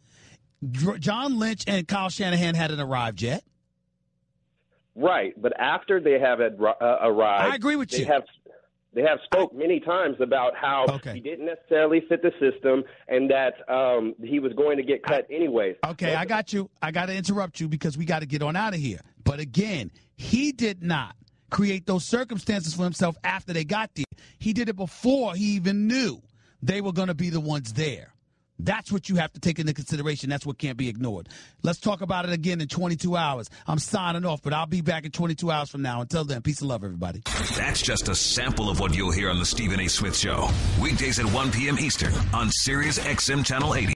John Lynch and Kyle Shanahan hadn't arrived yet. Right, but after they have arrived, I agree with you. They have spoke many times about how he didn't necessarily fit the system and that he was going to get cut anyways. Okay, I got you. I got to interrupt you because we got to get on out of here. But again, he did not create those circumstances for himself after they got there. He did it before he even knew they were going to be the ones there. That's what you have to take into consideration. That's what can't be ignored. Let's talk about it again in 22 hours. I'm signing off, but I'll be back in 22 hours from now. Until then, peace and love, everybody. That's just a sample of what you'll hear on the Stephen A. Smith Show. Weekdays at 1 p.m. Eastern on Sirius XM Channel 80.